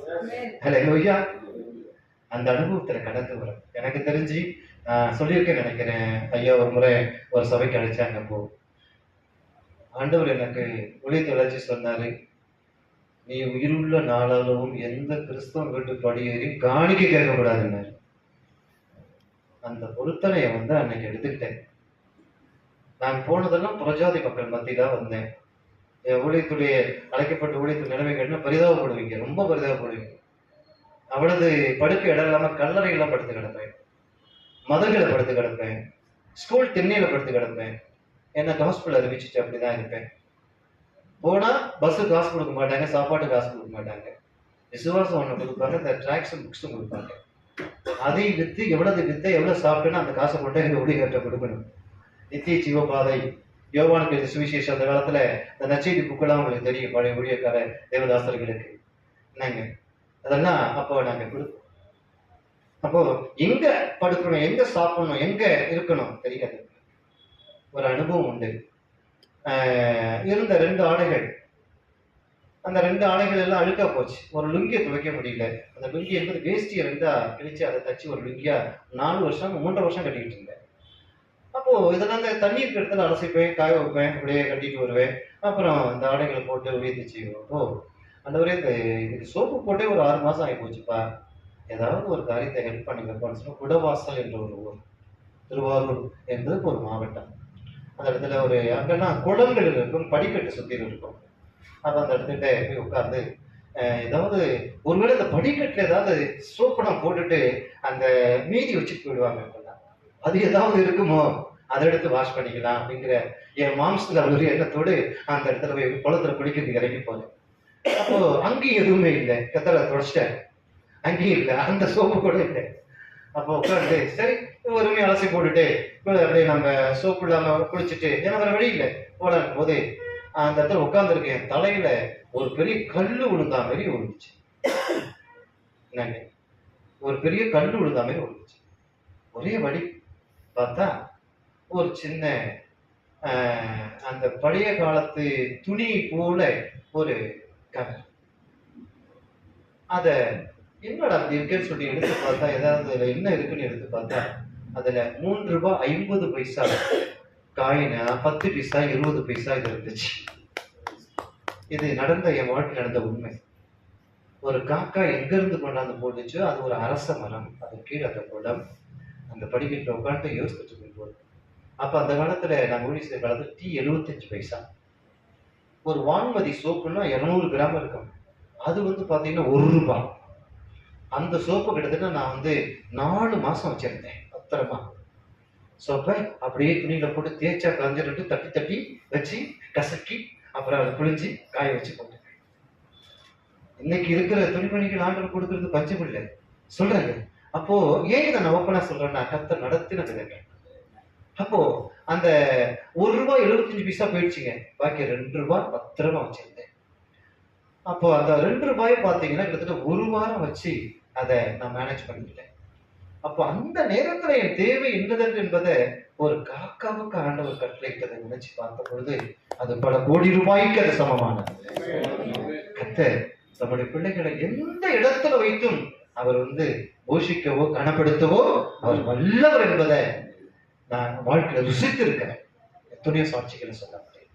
அல்லேலூயா. அந்த அனுபவத்துல கடந்து வரும். எனக்கு தெரிஞ்சு சொல்லியிருக்கேன் நினைக்கிறேன், ஐயா ஒரு முறை ஒரு சபைக்கு அழைச்சாங்க. போ ஆண்டவர் எனக்கு ஊழியத்தை அழைச்சி சொன்னாரு, நீ உயிருள்ள நாளாகவும் எந்த கிறிஸ்தவ வீட்டு படியேறி காணிக்க கேட்கக்கூடாதுன்னாரு. அந்த பொருத்தனையை வந்து அன்னைக்கு எடுத்துக்கிட்டேன். நான் போனதெல்லாம் புறஜாதி மக்கள் மத்தியில வந்தேன். என் ஊழியத்துடைய அழைக்கப்பட்ட ஊழியத்து நிலைமைகள்னு பரிதாபப்படுவீங்க, ரொம்ப பரிதாபப்படுவீங்க. அவ்வளவு படுக்க இடம் இல்லாம கல்லறைகள்லாம் படுத்து கிடப்பேன், மதங்களை படுத்து கிடப்பேன், ஸ்கூல் திண்ணையில படுத்து கிடப்பேன். என்ன ஹாஸ்பிட்டல் அறிவிச்சிச்சு அப்படிதான் இருப்பேன். போனா பஸ்ஸு காசு கொடுக்க மாட்டாங்க, சாப்பாட்டு காசு கொடுக்க மாட்டாங்க, விசுவாசம் ஒண்ணு கொடுப்பாங்க, இந்த டிராக்ஸும் புக்ஸும் கொடுப்பாங்க. அதை வித்து எவ்வளவு சாப்பிட்டேன்னா அந்த காசை போட்டு எங்க ஊழியர்கிட்ட கொடுக்கணும். நித்திய ஜீவபாதை, யோவானுக்கு சுவிசேஷம், அந்த காலத்துல இந்த நச்செய்தி புக்கெல்லாம் உங்களுக்கு தெரியும், பழைய ஊழியக்கார தேவதாசர்களுக்கு என்னங்க அதெல்லாம் அப்போ நாங்க கொடுப்போம். அப்போ எங்க படுக்கணும், எங்க சாப்பிடணும், எங்க இருக்கணும் தெரியாது. ஒரு அனுபவம் உண்டு. இருந்த 2 ஆடைகள், அந்த 2 ஆடைகள் எல்லாம் அழுக்கா போச்சு. ஒரு லுங்கியை துவைக்க முடியல. அந்த லுங்கி என்பது வேஷ்டியை 2ஆ கிழிச்சு அதை தச்சு ஒரு லுங்கியா 4 வருஷம் 3 வருஷம் கட்டிக்கிட்டு இருந்தேன். அப்போ இதெல்லாம் இந்த தண்ணீர் இடத்துல அலசிப்பேன், காய வைப்பேன், அப்படியே கட்டிட்டு வருவேன். அப்புறம் இந்த ஆடைகளை போட்டு உயர்த்தி செய்வோம். ஓ அந்தவரே இதுக்கு சோப்பு போட்டே ஒரு 6 மாசம் ஆகி போச்சுப்பா, ஏதாவது ஒரு காரியத்தை ஹெல்ப் பண்ணிங்கப்பான்னு சொன்னா, குடவாசல் என்ற ஒரு ஊர், திருவாரூர் என்பது ஒரு மாவட்டம். அந்த இடத்துல ஒரு அங்கெல்லாம் குளங்கள் இருக்கும், படிக்கட்டு சுத்தி இருக்கும். அப்ப அந்த இடத்துல போய் உட்கார்ந்து ஏதாவது ஒருவேளை இந்த படிக்கட்டுல ஏதாவது சோப்படம் போட்டுட்டு அந்த மீதி வச்சுட்டு போயிடுவாங்க. அது ஏதாவது இருக்குமோ அதை எடுத்து வாஷ் பண்ணிக்கலாம் அப்படிங்கிற என் மாம்சத்துல ஒரு எண்ணத்தோடு அந்த இடத்துல போய் குளத்துல குளிக்கிறதுக்கு இறங்கி போனேன். அப்போ அங்கேயும் எதுவுமே இல்லை, கத்தரை தொடச்சிட்டேன், அங்கேயும் இல்லை, அந்த சோப்பு கூட இல்லை. அப்போ உட்காந்து சரி ஒருமே அலசி போட்டுட்டு அப்படியே நம்ம சோப்பு இல்லாம குளிச்சுட்டு ஏன்னா வேற வழி இல்லை போலாம் போது அந்த இடத்துல உட்காந்துருக்கேன். தலையில ஒரு பெரிய கல்லு விழுந்தா மாதிரி விழுந்துச்சு. என்னங்க, ஒரு பெரிய கல்லு விழுந்தா மாதிரி விழுந்துச்சு. ஒரே வழி பார்த்தா ஒரு சின்ன அந்த பழைய காலத்து துணி போல ஒரு கவர். அத என்னடா அப்படி இருக்குன்னு சொல்லி எடுத்து பார்த்தா, ஏதாவது அதுல என்ன இருக்குன்னு எடுத்து பார்த்தா அதுல 3 ரூபாய் 50 பைசா காயின், 10 பைசா 20 பைசா இது இருந்துச்சு. இது நடந்த என் வாழ்க்கை நடந்த உண்மை. ஒரு காக்கா எங்க இருந்து கொண்டாந்து போட்டுச்சோ அது ஒரு அரச மரம், அது கீழே அந்த குளம், அந்த படிக்கட்டுல உட்காந்து யோசிச்சுட்டு இருக்கும்போது அப்ப அந்த காலத்துல நாங்க ஊழி செய்த காலத்துல டீ 75 பைசா. ஒரு வான்மதி சோப்புன்னா 200 கிராம் இருக்கும், அது வந்து பாத்தீங்கன்னா 1 ரூபாய். அந்த சோப்பு கிட்டத்தட்ட நான் வந்து 4 மாசம் வச்சிருந்தேன் பத்திரமா. சோப்பை அப்படியே துணியில போட்டு தேய்ச்சா கரைஞ்சிட்டு தட்டி தட்டி வச்சு கசக்கி அப்புறம் அதை புளிஞ்சு காய வச்சு போட்டேன். இன்னைக்கு இருக்கிற துணிமணிகள் ஆண்டவர் கொடுக்கறது பஞ்சம் இல்லை சொல்றாங்க. அப்போ ஏன் இதை நான் ஓப்பனா சொல்றேன்னா, கர்த்தர் நடத்தின விதங்கள். அப்போ அந்த 1 ரூபாய் 75 பைசா போயிடுச்சுங்க, பாக்கி 2 ரூபாய் பத்திரமா வச்சிருந்தேன். அப்போ அந்த 2 ரூபாயை பாத்தீங்கன்னா கிட்டத்தட்ட 1 வாரம் வச்சு அதை நான் மேனேஜ் பண்ணிட்டேன். அப்போ அந்த நேரத்துல என் தேவை என்னதென்று என்பதை ஒரு காக்காவுக்கு ஆண்டவர் கட்டளையிட்டதை நினைச்சு பார்த்த பொழுது அது பல கோடி ரூபாய்க்கு அது சமமானது. கர்த்தர் தம்முடைய பிள்ளைகளை எந்த இடத்துல வைத்தும் அவர் போஷிக்கவோ கனப்படுத்தவோ அவர் வல்லவர் என்பதை நான் வாழ்க்கையில ருசித்து இருக்கிறேன். எத்தனையோ சாட்சிகளை சொல்ல முடியும்.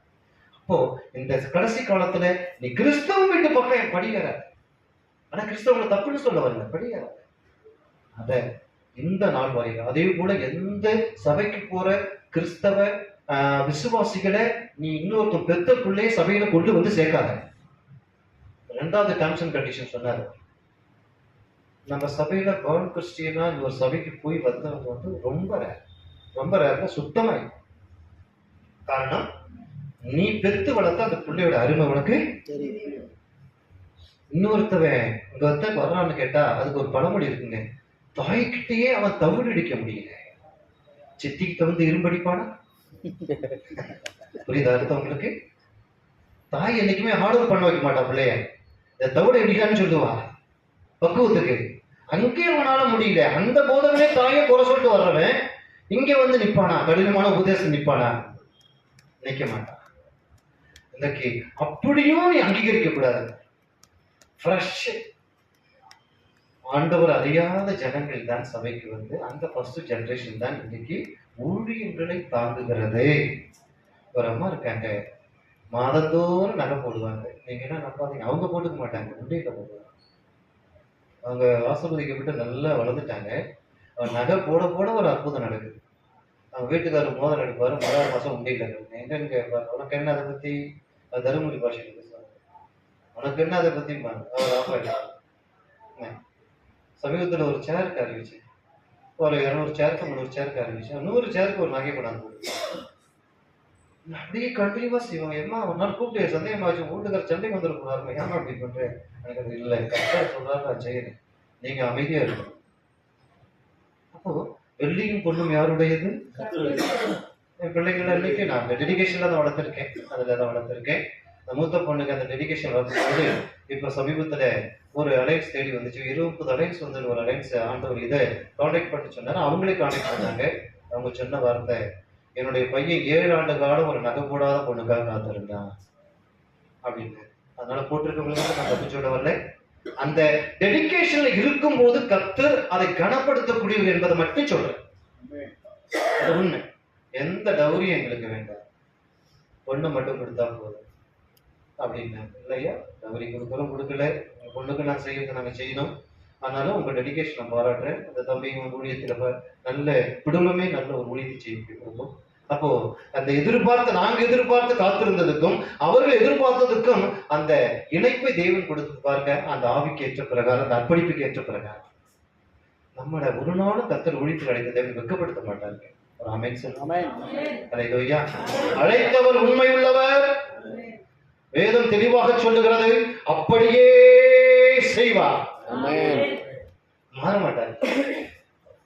அப்போ இந்த கடைசி காலத்துல நீ கிறிஸ்தவ வீட்டு பக்கம் படிக்கிற, ஆனா கிறிஸ்தவங்களை தப்புன்னு சொல்ல வரல, படிக்கிற அத இந்த நாள் வரையில. அதே போல எந்த சபைக்கு போற கிறிஸ்தவ விசுவாசிகளை நீ இன்னொருத்தர் பெத்த பிள்ளைய சபையில கொண்டு சேர்க்காத. ரெண்டாவது டேர்ம்ஸ் அண்ட் கண்டிஷன் சொன்னாரு. நம்ம சபையில பர்ன் கிறிஸ்டியனா ஒரு சபைக்கு போய் வந்தவங்க ரொம்ப ரேர்ல சுத்தமா. காரணம், நீ பெத்து வளர்த்த அந்த பிள்ளையோட அருமை உனக்கு தெரியும். இன்னொருத்தவன் இங்க வர்றான்னு கேட்டா அதுக்கு ஒரு பழமொழி இருக்குங்க, தாய்கிட்டயே அவன் தவிடு அடிக்க முடியல, சித்திக்கிட்ட இரும்படிப்பானா? புரியுதா அர்த்தம் உங்களுக்கு? தாய் என்னைக்குமே ஹார்டர் பண்ண வைக்க மாட்டா பிள்ளைய, இந்த தவிடு அடிக்கான்னு சொல்லுவா பக்குவத்துக்கு. அங்கே அவனால முடியல, அந்த போதவனே தாயை குறை சொல்லிட்டு வர்றவன் இங்க நிப்பானா? கடினமான உபதேசம் நிப்பானா? நிக்க மாட்டான். இன்னைக்கு அப்படியும் நீ அங்கீகரிக்க கூடாது. ஆண்டவர் அறியாத ஜனங்கள் தான் சபைக்கு அந்த ஃபர்ஸ்ட் ஜெனரேஷன் தான் இன்னைக்கு ஊழியர்களை தாங்குகிறது. ஒரு அம்மா இருக்காங்க, மாதந்தோறும் நகை போடுவாங்க. நீங்க என்ன நம்பாதீங்க, அவங்க போட்டுக்க மாட்டாங்க, உண்டியில போடுவாங்க. அவங்க ஆசீர்வதிக்கப்பட்டு நல்லா வளர்ந்துட்டாங்க. நகை போட போட ஒரு அற்புதம் நடக்குது. அவங்க வீட்டுக்காரர் மோதல் எடுப்பாரு, 1 மாசம் உண்டியில எங்கன்னு கேட்பாரு. உனக்கு என்ன அதை பத்தி? தருமபுரி பாஷையில் பேசுவாங்க. உனக்கு என்ன அதை பத்தி? அவர் ஆஃபா. சமீபத்தில் ஒரு சேருக்கு அறிவிச்சு, ஒரு 200 சேருக்கு 300 சேருக்கு அறிவிச்சு, 100 சேருக்கு ஒரு நகை படம் அப்படியே கண்டினியூவா செய்வாங்க. ஏமா ஒரு நாள் கூப்பிட்டு சந்தேகமாச்சு, வீட்டுக்கார சண்டைக்கு வந்துருக்கூடாது, ஏமா அப்படி பண்றேன்? எனக்கு அது இல்லை, கரெக்டா சொல்றாரு, நான் செய்யறேன், நீங்க அமைதியா இருக்கணும். அப்போ வெள்ளியும் பொண்ணும் யாருடையது? என் பிள்ளைகள் இன்னைக்கு நான் அந்த டெடிகேஷன்ல தான் வளர்த்துருக்கேன், அதுல தான் வளர்த்துருக்கேன். மூத்த பொண்ணுக்கு அந்த டெடிகேஷன் வளர்க்கும்போது இப்ப சமீபத்துல ஒரு அலைன்ஸ் தேடி வந்துச்சு. 20 அலைன்ஸ் ஒரு அலைன்ஸ் ஆண்டவர் இதை கான்டாக்ட் பண்ணி சொன்னாரு. அவங்களே கான்டாக்ட் பண்ணாங்க. அவங்க சொன்ன வார்த்தை, என்னுடைய பையன் 7 ஆண்டு காலம் ஒரு நகை போடாத பொண்ணுக்காக காத்திருந்தான் அப்படின்னு. அதனால போட்டிருக்கவங்களுக்கு நான் தப்பு சொல்ல வரல. அந்த டெடிகேஷன்ல இருக்கும் போது கர்த்தர் அதை கனப்படுத்தக்கூடியவர் என்பதை மட்டும் சொல்றேன். அது உண்மை. எந்த டவுரியும் எங்களுக்கு வேண்டாம், பொண்ணை மட்டும் கொடுத்தா போதும் அப்படின்னு. இல்லையா, டவுரி கொடுக்குறோம், கொடுக்கல, பொண்ணுக்கு நான் செய்யறது நாங்க செய்யணும். ஆனாலும் உங்க டெடிகேஷன் நான் பாராட்டுறேன். அந்த தம்பி ஊழியத்துல நல்ல குடும்பமே நல்ல ஒரு ஊழியத்தை செய்யும். அப்போ அந்த நாங்க எதிர்பார்த்து காத்திருந்ததுக்கும் அவர்கள் எதிர்பார்த்ததுக்கும் அந்த இணைப்பை தேவன் கொடுத்து பாருங்க. அந்த ஆவிக்கு ஏற்ற பிரகாரம், அந்த அர்ப்பணிப்புக்கு ஏற்ற பிரகாரம் நம்மள ஒரு நாளும் கர்த்தர் ஊழியத்தில் அழைத்த தேவன் வெட்கப்படுத்த மாட்டாங்க. அழைத்தவர் உண்மை உள்ளவர், வேதம் தெளிவாக சொல்லுகிறது, அப்படியே செய்வார். மாற மாட்டார்,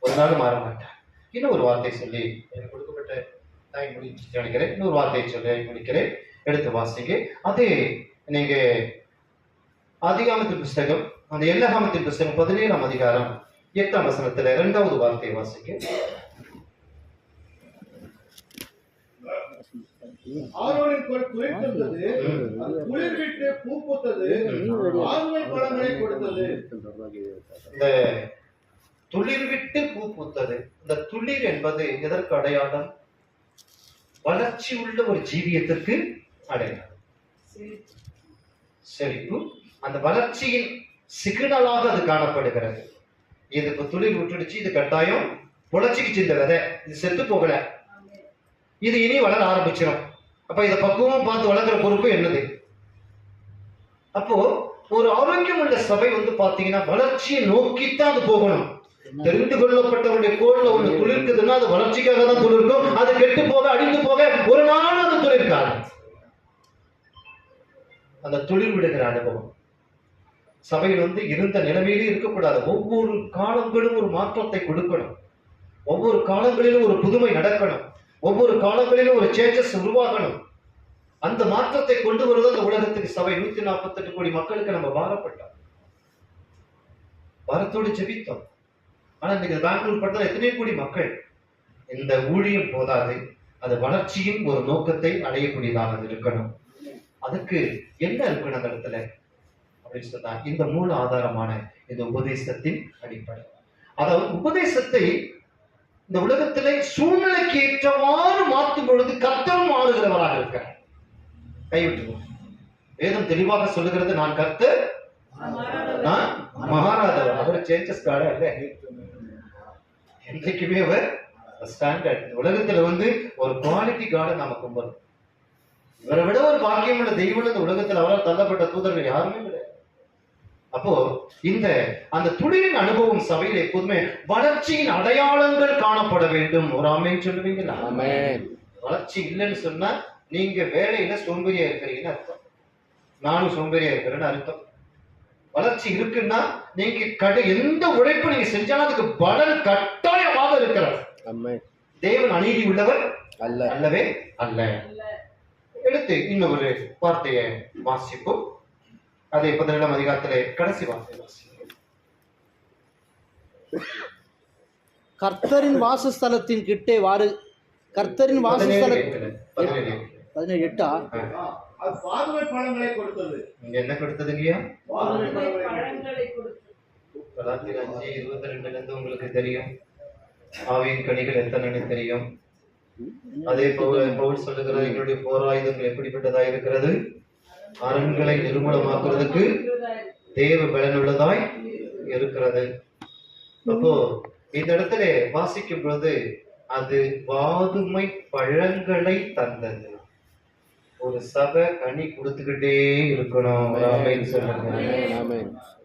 ஒரு நாள் மாற மாட்டார். இன்னும் ஒரு வார்த்தை சொல்லி எனக்கு கொடுக்கப்பட்ட டைம் முடிச்சு நினைக்கிறேன். இன்னொரு வார்த்தையை சொல்லி முடிக்கிறேன், எடுத்து வாசிங்க. அதே நீங்க ஆதிகாமத்தின் புஸ்தகம், அந்த என்னாகமத்தின் புஸ்தகம் 17ஆம் அதிகாரம் 8ஆம் வசனத்துல 2வது வார்த்தையை வாசிங்க. ஆரோனின் கோல் துளிர்த்தது, அது துளிர் விட்டு பூ பூத்தது, ஆறுமை பழங்களை கொடுத்தது. இந்த துளிர் விட்டு பூ பூத்தது, இந்த துளிர் என்பது எதற்கு அடையாளம்? வளர்ச்சி உள்ள ஒரு ஜீவியத்திற்கு அடையாளம். செழிப்பு, அந்த வளர்ச்சியின் சிக்னலாக அது காணப்படுகிறது. இது இப்ப துளிர் விட்டுடுச்சு, இது கட்டாயம் புலச்சிக்கிச்சு, இந்த விதை இது செத்து போகல, இது இனி வளர ஆரம்பிச்சிடும். அப்ப இதை பக்குவம் பார்த்து வளர்க்கிற பொறுப்பு என்னது? அப்போ ஒரு ஆரோக்கியம் உள்ள சபை பாத்தீங்கன்னா வளர்ச்சியை நோக்கித்தான் அது போகணும். தெரிந்து கொள்ளப்பட்டவருடைய கோல்ல ஒண்ணு துளிர்க்குதுன்னா அது வளர்ச்சிக்காக தான் துளிர்க்கும். அது கெட்டு போக, அடிந்து போக ஒரு நாள் அது துளிர்க்காது. அந்த துளிர் விடுகிற அனுபவம் சபையில் இருந்த நிலைமையிலே இருக்கக்கூடாது. ஒவ்வொரு காலங்களும் ஒரு மாற்றத்தை கொடுக்கணும், ஒவ்வொரு காலங்களிலும் ஒரு புதுமை நடக்கணும், ஒவ்வொரு காலங்களிலும் ஒரு சேஞ்சஸ் உருவாகணும். அந்த மாற்றத்தை கொண்டு வருவது அந்த உலகத்துக்கு சபை. 148 கோடி மக்களுக்கு நம்ம பாரப்பட்டோம், பாரத்தோடு ஜெபித்தோம். ஆனா இன்னைக்கு பெங்களூர் பட்டத்தில் எத்தனை கோடி மக்கள். இந்த ஊழியம் போதாது, அது வளர்ச்சியின் ஒரு நோக்கத்தை அடையக்கூடியதாக இருக்கணும். அதுக்கு என்ன இருக்கணும் அந்த இடத்துல? அப்படின்னு சொன்னா இந்த மூல ஆதாரமான இந்த உபதேசத்தின் அடிப்படை. அதாவது உபதேசத்தை இந்த உலகத்திலே சூழ்நிலைக்கு ஏற்றவாறு மாற்றும் பொழுது கர்த்தர் மாறுகிறவராக இருக்கிறார். கைவிட்டுருவோம். வேதம் தெளிவாக சொல்லுகிறது, நான் கர்த்தர், நான் மாறாதவர். அவர் சேஞ்சஸ் கார்டா இல்ல, என்றைக்குமே அவர் ஸ்டாண்டர்ட். உலகத்துல ஒரு குவாலிட்டி கார்டை நாம கும்பிடுறோம். இவரை விட ஒரு பாக்கியம் உள்ள தெய்வம் இந்த உலகத்தில் அவரால் தள்ளப்பட்ட தூதர்கள் யாருமே கிடையாது. அப்போ அந்த துளிரின் அனுபவம் சபையில் எப்போதுமே வளர்ச்சியின் அடையாளங்கள் காணப்பட வேண்டும். ஒரு ஆமென் சொல்லுவீங்களா? வளர்ச்சி இல்லைன்னு சொன்னா நீங்க வேலையில சோம்பேறியா இருக்கிறீங்கன்னு அர்த்தம். நானும் சோம்பேறியா இருக்கிறேன்னு அர்த்தம். வளர்ச்சி இருக்குன்னா நீங்க எந்த உழைப்பு நீங்க செஞ்சாலும் அதுக்கு பலன் கட்டாயமாக இருக்கிறார். தேவன் அநீதி உள்ளவர் அல்லவே அல்ல. எடுத்து இன்னொரு வார்த்தையை வாசிப்போம். அதை 17ஆம் அதிகாரத்திலே கடைசி வார்த்தை வாசிப்போம். கர்த்தரின் வாசஸ்தலத்தின் கிட்டே வாரு. கர்த்தரின் வாசஸ்தலத்தில் 17:8 அது வாதுமை பழங்களை கொடுத்தது. இங்க என்ன கொடுத்ததுங்கய்யா? வாதுமை பழங்களை கொடுத்தது. கலாத்தியர் 5:22 உங்களுக்கு தெரியும். ஆவியின் கனிகள் எத்தனைன்னு தெரியும். அதே பவுல் சொல்லுகிறார், எங்களுடைய போராயுதங்கள் எப்படிப்பட்டதா இருக்கிறது? அரண்களை நிர்மூலமாக்குறதுக்கு தேவ பலனுள்ளதாய் இருக்கிறது. அப்போ இந்த இடத்துல வாசிக்கும் பொழுது அது வாதுமை பழங்களை தந்தது. ஒரு சபை கனி கொடுத்துக்கிட்டே இருக்கணும்.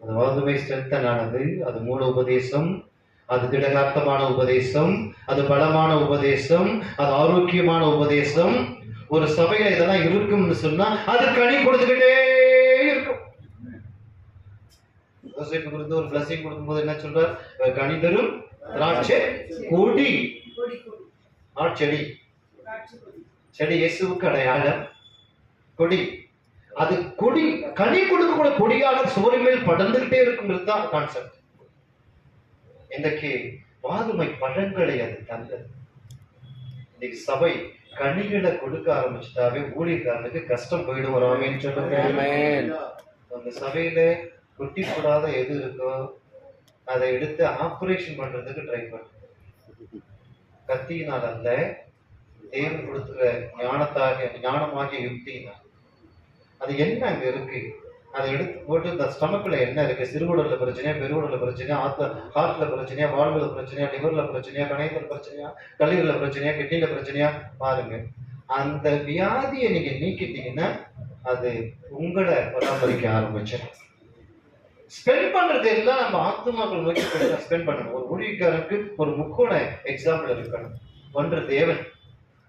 அது வாதுமை ஸ்ட்ரென்தனானது. அது மூல உபதேசம், அது திடகார்த்தமான உபதேசம், அது பலமான உபதேசம், அது ஆரோக்கியமான உபதேசம். ஒரு சபையில இதெல்லாம் இருக்கும்னு சொன்னா அது கனி கொடுத்துக்கிட்டே இருக்கும். ஒரு பிளஸிங் கொடுக்கும்போது என்ன சொல்றார்? கனி தரும் திராட்சை கொடி. செடி செடி இயேசுவுக்கு அடையாளம். கொடி, அது கொடி கனி கொடுக்கக்கூடிய கொடியாக சுவரின் மேல் படர்ந்துகிட்டே இருக்குங்கிறது தான் கான்செப்ட். இன்றைக்கு வாதுமை பழங்களை அது தந்தது. இன்னைக்கு சபை கனிகளை கொடுக்க ஆரம்பிச்சுட்டாவே ஊழியக்காரனுக்கு கஷ்டம் போயிடும். வராமேன்னு சொல்லுங்க. அந்த சபையில குட்டி கூடாத எது இருக்கோ அதை எடுத்து ஆபரேஷன் பண்றதுக்கு ட்ரை பண்ண. கத்தியினால் அல்ல, தேவன் கொடுத்துற ஞானமாகிய யுக்தியினால். அது என்ன அங்க இருக்கு அதை எடுத்து போட்டு இந்த ஸ்டமக்ல என்ன இருக்கு? சிறுகுடல்ல பிரச்சனையா, பெருகுடல்ல பிரச்சனையா, ஹார்ட்ல பிரச்சனையா, வாழ்வுல பிரச்சனையா, லிவர்ல பிரச்சனையா, கணையத்துல பிரச்சனையா, கல்லீரல பிரச்சனையா, கிட்னில பிரச்சனையா பாருங்க. அந்த வியாதியை நீங்க நீக்கிட்டீங்கன்னா அது உங்களை பராமரிக்க ஆரம்பிச்சிடும். ஸ்பெண்ட் பண்றது எல்லாம் நம்ம ஆத்மாக்கள் நோக்கி ஸ்பெண்ட் பண்ணணும். ஒரு ஊழியக்காரனுக்கு ஒரு முக்கோண எக்ஸாம்பிள் இருக்கணும். ஒன்று தேவன்,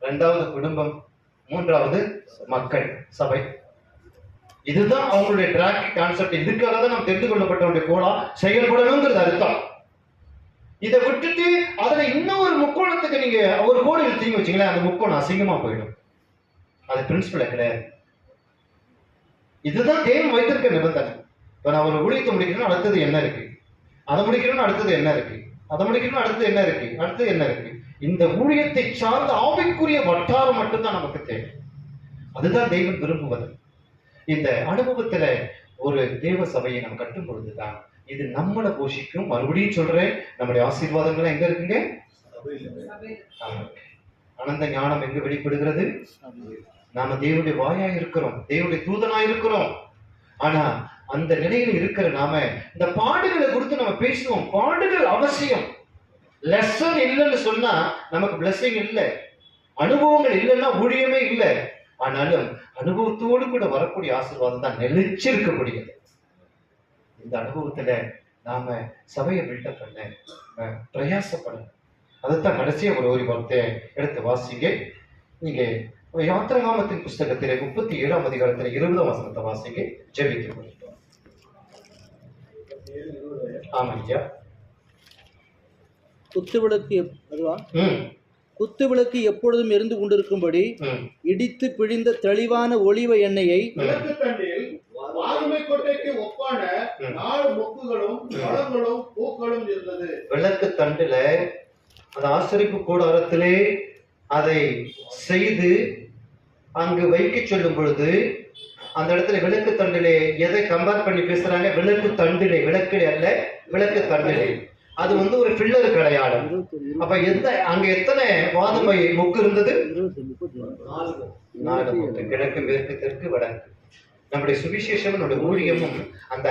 இரண்டாவது குடும்பம், மூன்றாவது மக்கள், சபை. இதுதான் அவங்களுடைய டிராக் கான்செப்ட். இதுக்காக தான் நாம் தெரிந்து கொள்ளப்பட்டவருடைய கோலா செயல்படணுங்கிறது அர்த்தம். இதை விட்டுட்டு அதுல இன்னும் ஒரு முக்கோணத்துக்கு நீங்க ஒரு கோடு எடுத்தீங்க வச்சுங்களேன், அந்த முக்கோணம் அசிங்கமா போயிடும். அது பிரின்சிபல் கிடையாது. இதுதான் தேவன் வைத்திருக்க நிபந்தனை. இப்ப நான் ஒரு ஊழியத்தை முடிக்கணும்னா அடுத்தது என்ன இருக்கு, அதை முடிக்கணும்னு அடுத்தது என்ன இருக்கு, அதை முடிக்கணும்னு அடுத்தது என்ன இருக்கு, அடுத்தது என்ன இருக்கு. இந்த ஊழியத்தை சார்ந்த ஆவிக்குரிய வட்டாரம் மட்டும்தான் நமக்கு தேவை. அதுதான் தெய்வம் விரும்புவது. இந்த அனுபவத்துல ஒரு தேவ சபையை நம்ம கட்டும் பொழுதுதான் இது நம்மளை போஷிக்கும். மறுபடியும் சொல்றேன், நம்முடைய ஆசீர்வாதங்கள் எங்க இருக்குங்க? அனந்த ஞானம் எங்க வெளிப்படுகிறது? நாம தேவனுடைய வாயாய் இருக்கிறோம், தேவனுடைய தூதனாய் இருக்கிறோம். ஆனா அந்த நிலையில் இருக்கிற நாம இந்த பாடுகளை குறித்து நம்ம பேசுவோம். பாடுகள் அவசியம். லெசன் இல்லைன்னு சொன்னா நமக்கு பிளஸிங் இல்லை, அனுபவங்கள் இல்லைன்னா ஊழியமே இல்லை. ஆனாலும் அனுபவத்தோடு கூட வரக்கூடிய ஆசீர்வாதம் தான் நிலைச்சிருக்கக்கூடியது. இந்த அனுபவத்துல நாம சபையை பில்டப் பண்ண பிரயாசப்படணும். அதைத்தான் கடைசியா ஒரு வார்த்தையை எடுத்து வாசிங்க. நீங்க யாத்திராகமத்தின் புஸ்தகத்திலே 37ஆம் அதிகாரத்திலே 20ஆம் வசனத்தை வாசிங்க. ஜெபிக்க. ஆமாய்யா. குத்துவிளக்கு எப்பொழுதும் எரிந்து கொண்டிருக்கும்படி இடித்து பிழிந்த தெளிவான ஒலிவ எண்ணெயை விளக்கு தண்டுல அந்த ஆசரிப்பு கூடாரத்திலே அதை செய்து அங்கு வைக்க சொல்லும் பொழுது அந்த இடத்துல விளக்கு தண்டிலே எதை கம்பேர் பண்ணி பேசுறாங்க? விளக்கு தண்டிலே, விளக்கிலே அல்ல, விளக்கு தண்டிலே. அது வந்து ஒரு பில்லருக்கு அடையாளம். அப்ப அங்க எத்தனை வாதுமை மொக்கு இருந்தது? 4 மொக்கு. கிழக்கு, மேற்கு, தெற்கு, வடக்கு. நம்முடைய சுவிசேஷம், நம்முடைய ஊழியமும் அந்த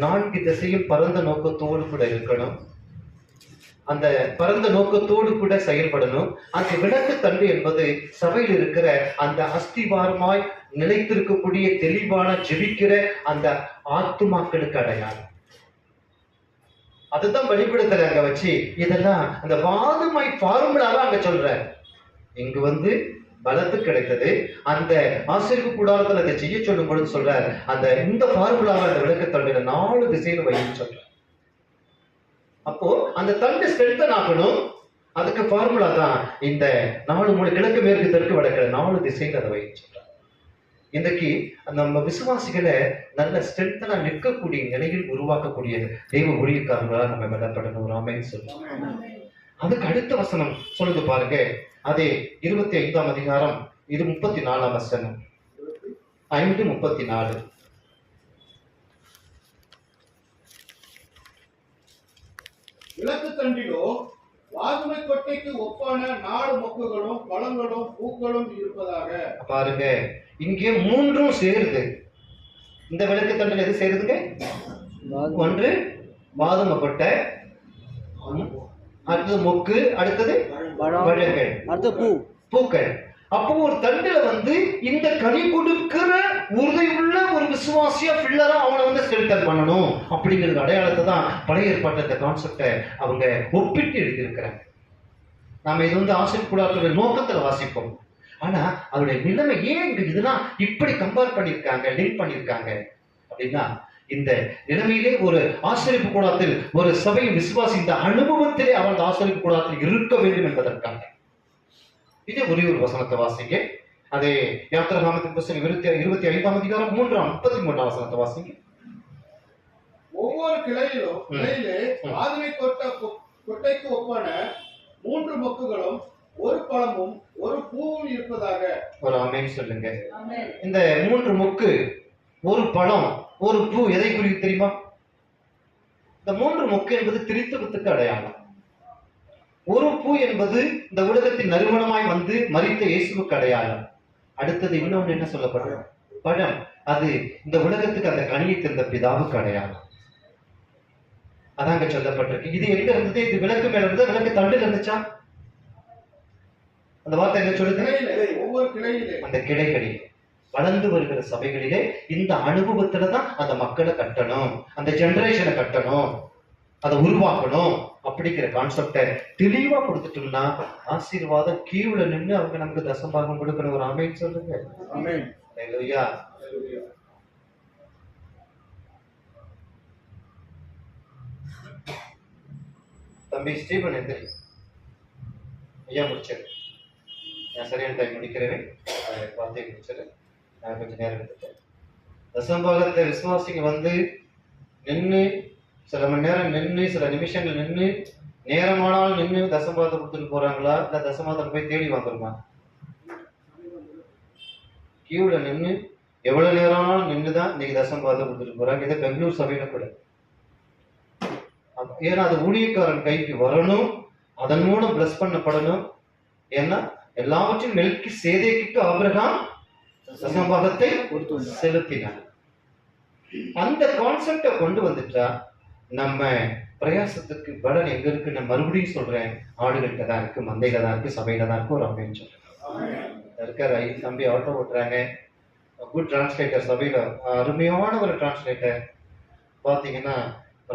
4 திசையும் பரந்த நோக்கத்தோடு கூட இருக்கணும். அந்த பரந்த நோக்கத்தோடு கூட செயல்படணும். அந்த விளக்கு தண்டு என்பது சபையில் இருக்கிற அந்த அஸ்திவாரமாய் நிலைத்திருக்கக்கூடிய தெளிவான ஜெபிக்கிற அந்த ஆத்துமாக்களுக்கு அடையாளம். அதுதான் வெளிப்படுத்தல அங்க வச்சு. இதெல்லாம் அந்த வாதுமை ஃபார்முலாவை அங்க சொல்ற. இங்கு வந்து பலத்து கிடைத்தது. அந்த ஆசிரியப்பு கூடாரத்தில் அதை செய்ய சொல்லும் பொழுது சொல்ற அந்த இந்த ஃபார்முலாவை அந்த விளக்கு தண்டுல 4 திசையில வைன்னு சொல்ற. அப்போ அந்த தண்டு ஸ்ட்ரென்தன் ஆகணும். அதுக்கு ஃபார்முலா தான் இந்த 4 மூணு கிழக்கு, மேற்கு, தெற்கு, வடக்கு 4 திசையில அதை வைன்னு சொல்ற. இன்றைக்கு நம்ம விசுவாசிகளை நல்ல ஸ்ட்ரென்தனா நிற்கக்கூடிய நிலையில் உருவாக்கக்கூடிய தெய்வ ஊழியக்காரங்களா நம்ம விடப்படணும். ஆமென் சொல்லுவோம். அதுக்கு அடுத்த வசனம் சொல்லுது பாருங்க. அதே 25ஆம் அதிகாரம், இது 34ஆம் வசனம். 5:34. விளக்கு தண்டிலோ வாதுமை கொட்டைக்கு ஒப்பான 4 மொக்குகளும் பழங்களும் பூக்களும் இருப்பதாக. பாருங்க, இங்கே 3ம் சேருது. இந்த விளக்கு தண்டில் எது சேருதுங்க? ஒன்று வாதுமை கொட்டை, அடுத்தது மொக்கு, அடுத்தது பழங்கள், அடுத்தது பூக்கள். அப்போ ஒரு தண்டுல வந்து இந்த கனி கொடுக்கிற உறுதியுள்ள ஒரு விசுவாசியா பிள்ளரா அவனை வந்து ஸ்ட்ரென்தன் பண்ணணும் அப்படிங்கிறது அடையாளத்தை தான் பழைய ஏற்பாட்டு இந்த கான்செப்டை அவங்க ஒப்பிட்டு எழுதியிருக்கிறாங்க. நாம இது வந்து ஆசிரியர் கூடாரத்துடைய நோக்கத்துல வாசிப்போம். ஆனா அவருடைய நிலைமை ஏன் இதெல்லாம் இப்படி கம்பேர் பண்ணியிருக்காங்க, லிங்க் பண்ணியிருக்காங்க அப்படின்னா, இந்த நிலைமையிலே ஒரு ஆசிரியப்பு கூடாரத்தில் ஒரு சபையின் விசுவாசி இந்த அனுபவத்திலே அவன் ஆசிரியப்பு கூடாரத்தில் இருக்க வேண்டும் என்பதற்காக. இதே ஒரே ஒரு வசனத்தை வாசிங்க. அதே யாத்திராகமத்தின் புத்தகம் 25ஆம் அதிகாரம் 33ஆம் வசனத்தை வாசிங்க. ஒவ்வொரு கிளையிலே வாதுமை கொட்டைக்கு ஒப்பான 3 மொக்குகளும் ஒரு பழமும் ஒரு பூவும் இருப்பதாக. ஒரு ஆமென் சொல்லுங்க. இந்த 3 மொக்கு, ஒரு பழம், ஒரு பூ எதை குறித்து தெரியுமா? இந்த 3 மொக்கு என்பது திரித்துவத்துக்கு அடையாளம். ஒரு பூ என்பது இந்த உலகத்தின் நறுமணமாய் வந்து மரித்த இயேசுவுக்கு அடையாளம். அடுத்தது இன்னொன்று என்ன சொல்லப்படுறது? பழம். அது இந்த உலகத்துக்கு அந்த கனியை தந்த பிதாவுக்கு அடையாளம். அதாங்க சொல்லப்பட்டிருக்கு. இது எங்க இருந்தது? இது விளக்கு மேல இருந்தது, விளக்கு தண்டுல இருந்துச்சா? அந்த வார்த்தை என்ன சொல்லுது? ஒவ்வொரு கிளையிலே, அந்த கிளைகளில் வளர்ந்து வருகிற சபைகளிலே இந்த அனுபவத்துலதான் அந்த மக்களை கட்டணும், அந்த ஜெனரேஷனை கட்டணும், அதை உருவாக்கணும் அப்படிங்கிற கான்செப்டை தெளிவா கொடுத்துட்டோம்னா ஆசீர்வாதம் கீழே நின்று அவங்க நமக்கு தசம்பாகம் கொடுக்கணும். ஒரு ஆமென் சொல்லுங்க. ஆமென். ஹல்லேலூயா. தம்பி ஸ்டீபன் எந்திரி. ஐயா முடிச்சது. நான் சரியான டைம் முடிக்கிறேன். வார்த்தையை முடிச்சிடறேன். நான் கொஞ்சம் நேரம் எடுத்துட்டேன். தசம்பாகத்தை விசுவாசிங்க வந்து நின்று சில மணி நேரம் நின்று, சில நிமிஷங்கள் நின்று, நேரமானாலும் நின்று தசம்பாகத்தை கொடுத்துட்டு போறாங்களா, இல்ல தசம்பாகத்தை போய் தேடி வந்துருமா? கியூல நின்று எவ்வளவு நேரம் ஆனாலும் நின்றுதான் இன்னைக்கு தசம்பாகத்தை கொடுத்துட்டு போறாங்க. இதை பெங்களூர் சபையில கூட. ஏன்னா அது ஊழியக்காரன் கைக்கு வரணும், அதன் மூலம் பிளஸ் பண்ணப்படணும். ஏன்னா எல்லாவற்றையும் மெல்கி சேதேக்கு ஆபிரகாம் தசம்பாகத்தை செலுத்தினார். அந்த கான்செப்டை கொண்டு வந்துட்டா நம்ம பிரயாசத்துக்கு பலன் எங்க இருக்கு? நான் மறுபடியும் சொல்றேன், ஆடுகிட்ட தான் இருக்கு, மந்தையில தான் இருக்கு, சபையில தான் இருக்கு. ஒரு அப்படின்னு சொல்றேன் இருக்கார். தம்பி ஆட்டோ ஓட்டுறாங்க, குட் டிரான்ஸ்லேட்டர், சபையில அருமையான ஒரு டிரான்ஸ்லேட்டர். பாத்தீங்கன்னா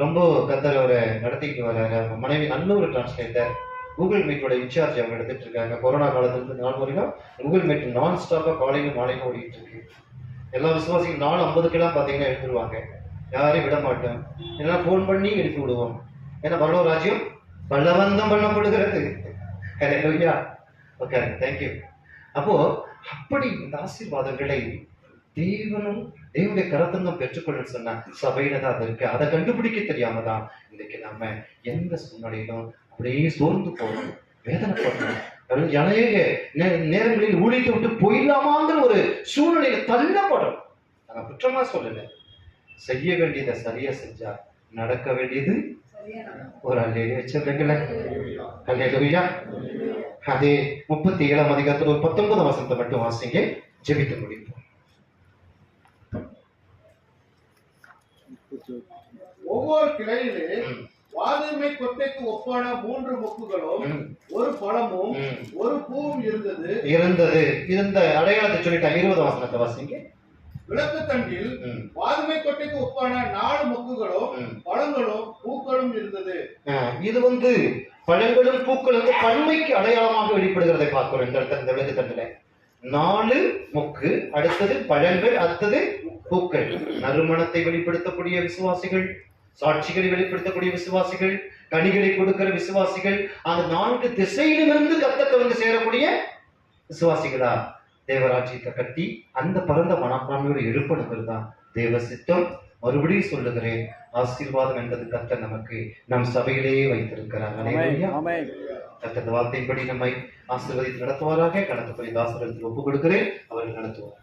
ரொம்ப கத்தர் அவரை நடத்திக்கிட்டு வர்றாரு. அவங்க மனைவி நல்ல ஒரு டிரான்ஸ்லேட்டர். கூகுள் மீட்டோட இன்சார்ஜ் அவங்க எடுத்துட்டு இருக்காங்க. கொரோனா காலத்துல நாள் வரைக்கும் கூகுள் மீட் நான் ஸ்டாப்பா காலையிலும் மாலையும் ஓடிட்டு இருக்கு. எல்லா விசுவாசிக்கும் 4:50 பாத்தீங்கன்னா எடுத்துருவாங்க. யாரையும் விட மாட்டோம். ஏன்னா போன் பண்ணி எடுத்து விடுவோம். ஏன்னா பரலோ ராஜ்யம் பலவந்தம் பண்ணப்படுகிறது. Okay, thank you. அப்போ அப்படி இந்த ஆசீர்வாதங்களை தேவனும் தேவனுடைய கரத்திலும் பெற்றுக்கொள்ள சொன்னா சபையில தான் அது இருக்கு. அதை கண்டுபிடிக்க தெரியாம தான் இன்னைக்கு நம்ம எந்த சூழ்நிலையிலும் அப்படியே சோர்ந்து போறோம், வேதனைப்படுறோம். அநேக நேரங்களில் ஊழியத்தை விட்டு போயிடலாமாங்கிற ஒரு சூழ்நிலையில தள்ளப்படுறோம். நான் குற்றமா சொல்லல. செய்ய வேண்டியதை சரியா செஞ்சா நடக்க வேண்டியது ஒரு அல்லேலூயா சொல்லுங்களேன். அல்லேலூயா. அதே 37ஆம் அதிகாரத்துல ஒரு 19 வசனத்தை மட்டும் வாசிங்க, ஜெபித்து முடிப்போம். ஒவ்வொரு கிளையிலே வாதுமை கொட்டைக்கு ஒப்பான 3 மொக்குகளும் ஒரு பழமும் ஒரு பூவும் இருந்தது. இந்த அடையாளத்தை சொல்லிட்டாங்க. 20 வசனத்தை வாசிங்க. விளக்கு தண்டில் வாதுமை கொட்டைக்கு ஒப்பான 4 மொக்குகளும் பழங்களும் பூக்களும் இருந்தது. இது பழங்களும் பூக்களும் பன்மைக்கு அடையாளமாக வெளிப்படுகிறதை பார்க்கிறோம். இந்த இடத்துல இந்த விளக்கு தண்டில 4 மொக்கு, அடுத்தது பழங்கள், அடுத்தது பூக்கள். நறுமணத்தை வெளிப்படுத்தக்கூடிய விசுவாசிகள், சாட்சிகளை வெளிப்படுத்தக்கூடிய விசுவாசிகள், கனிகளை கொடுக்கிற விசுவாசிகள், அந்த 4 திசையிலிருந்து கர்த்தருக்கு சேரக்கூடிய விசுவாசிகளா தேவராஜ்யத்தை கட்டி அந்த பரந்த மனப்பான்மையோடு எழுப்பணுங்கிறது தான் தேவ சித்தம். மறுபடியும் சொல்லுகிறேன், ஆசீர்வாதம் என்பது கர்த்தர் நமக்கு நம் சபையிலேயே வைத்திருக்கிறார். கர்த்தர் வார்த்தையின்படி நம்மை ஆசீர்வதித்து நடத்துவாராக. கடத்த போய் தாசர்களுக்கு ஒப்புக் கொடுக்கிறேன், அவர்கள் நடத்துவார்.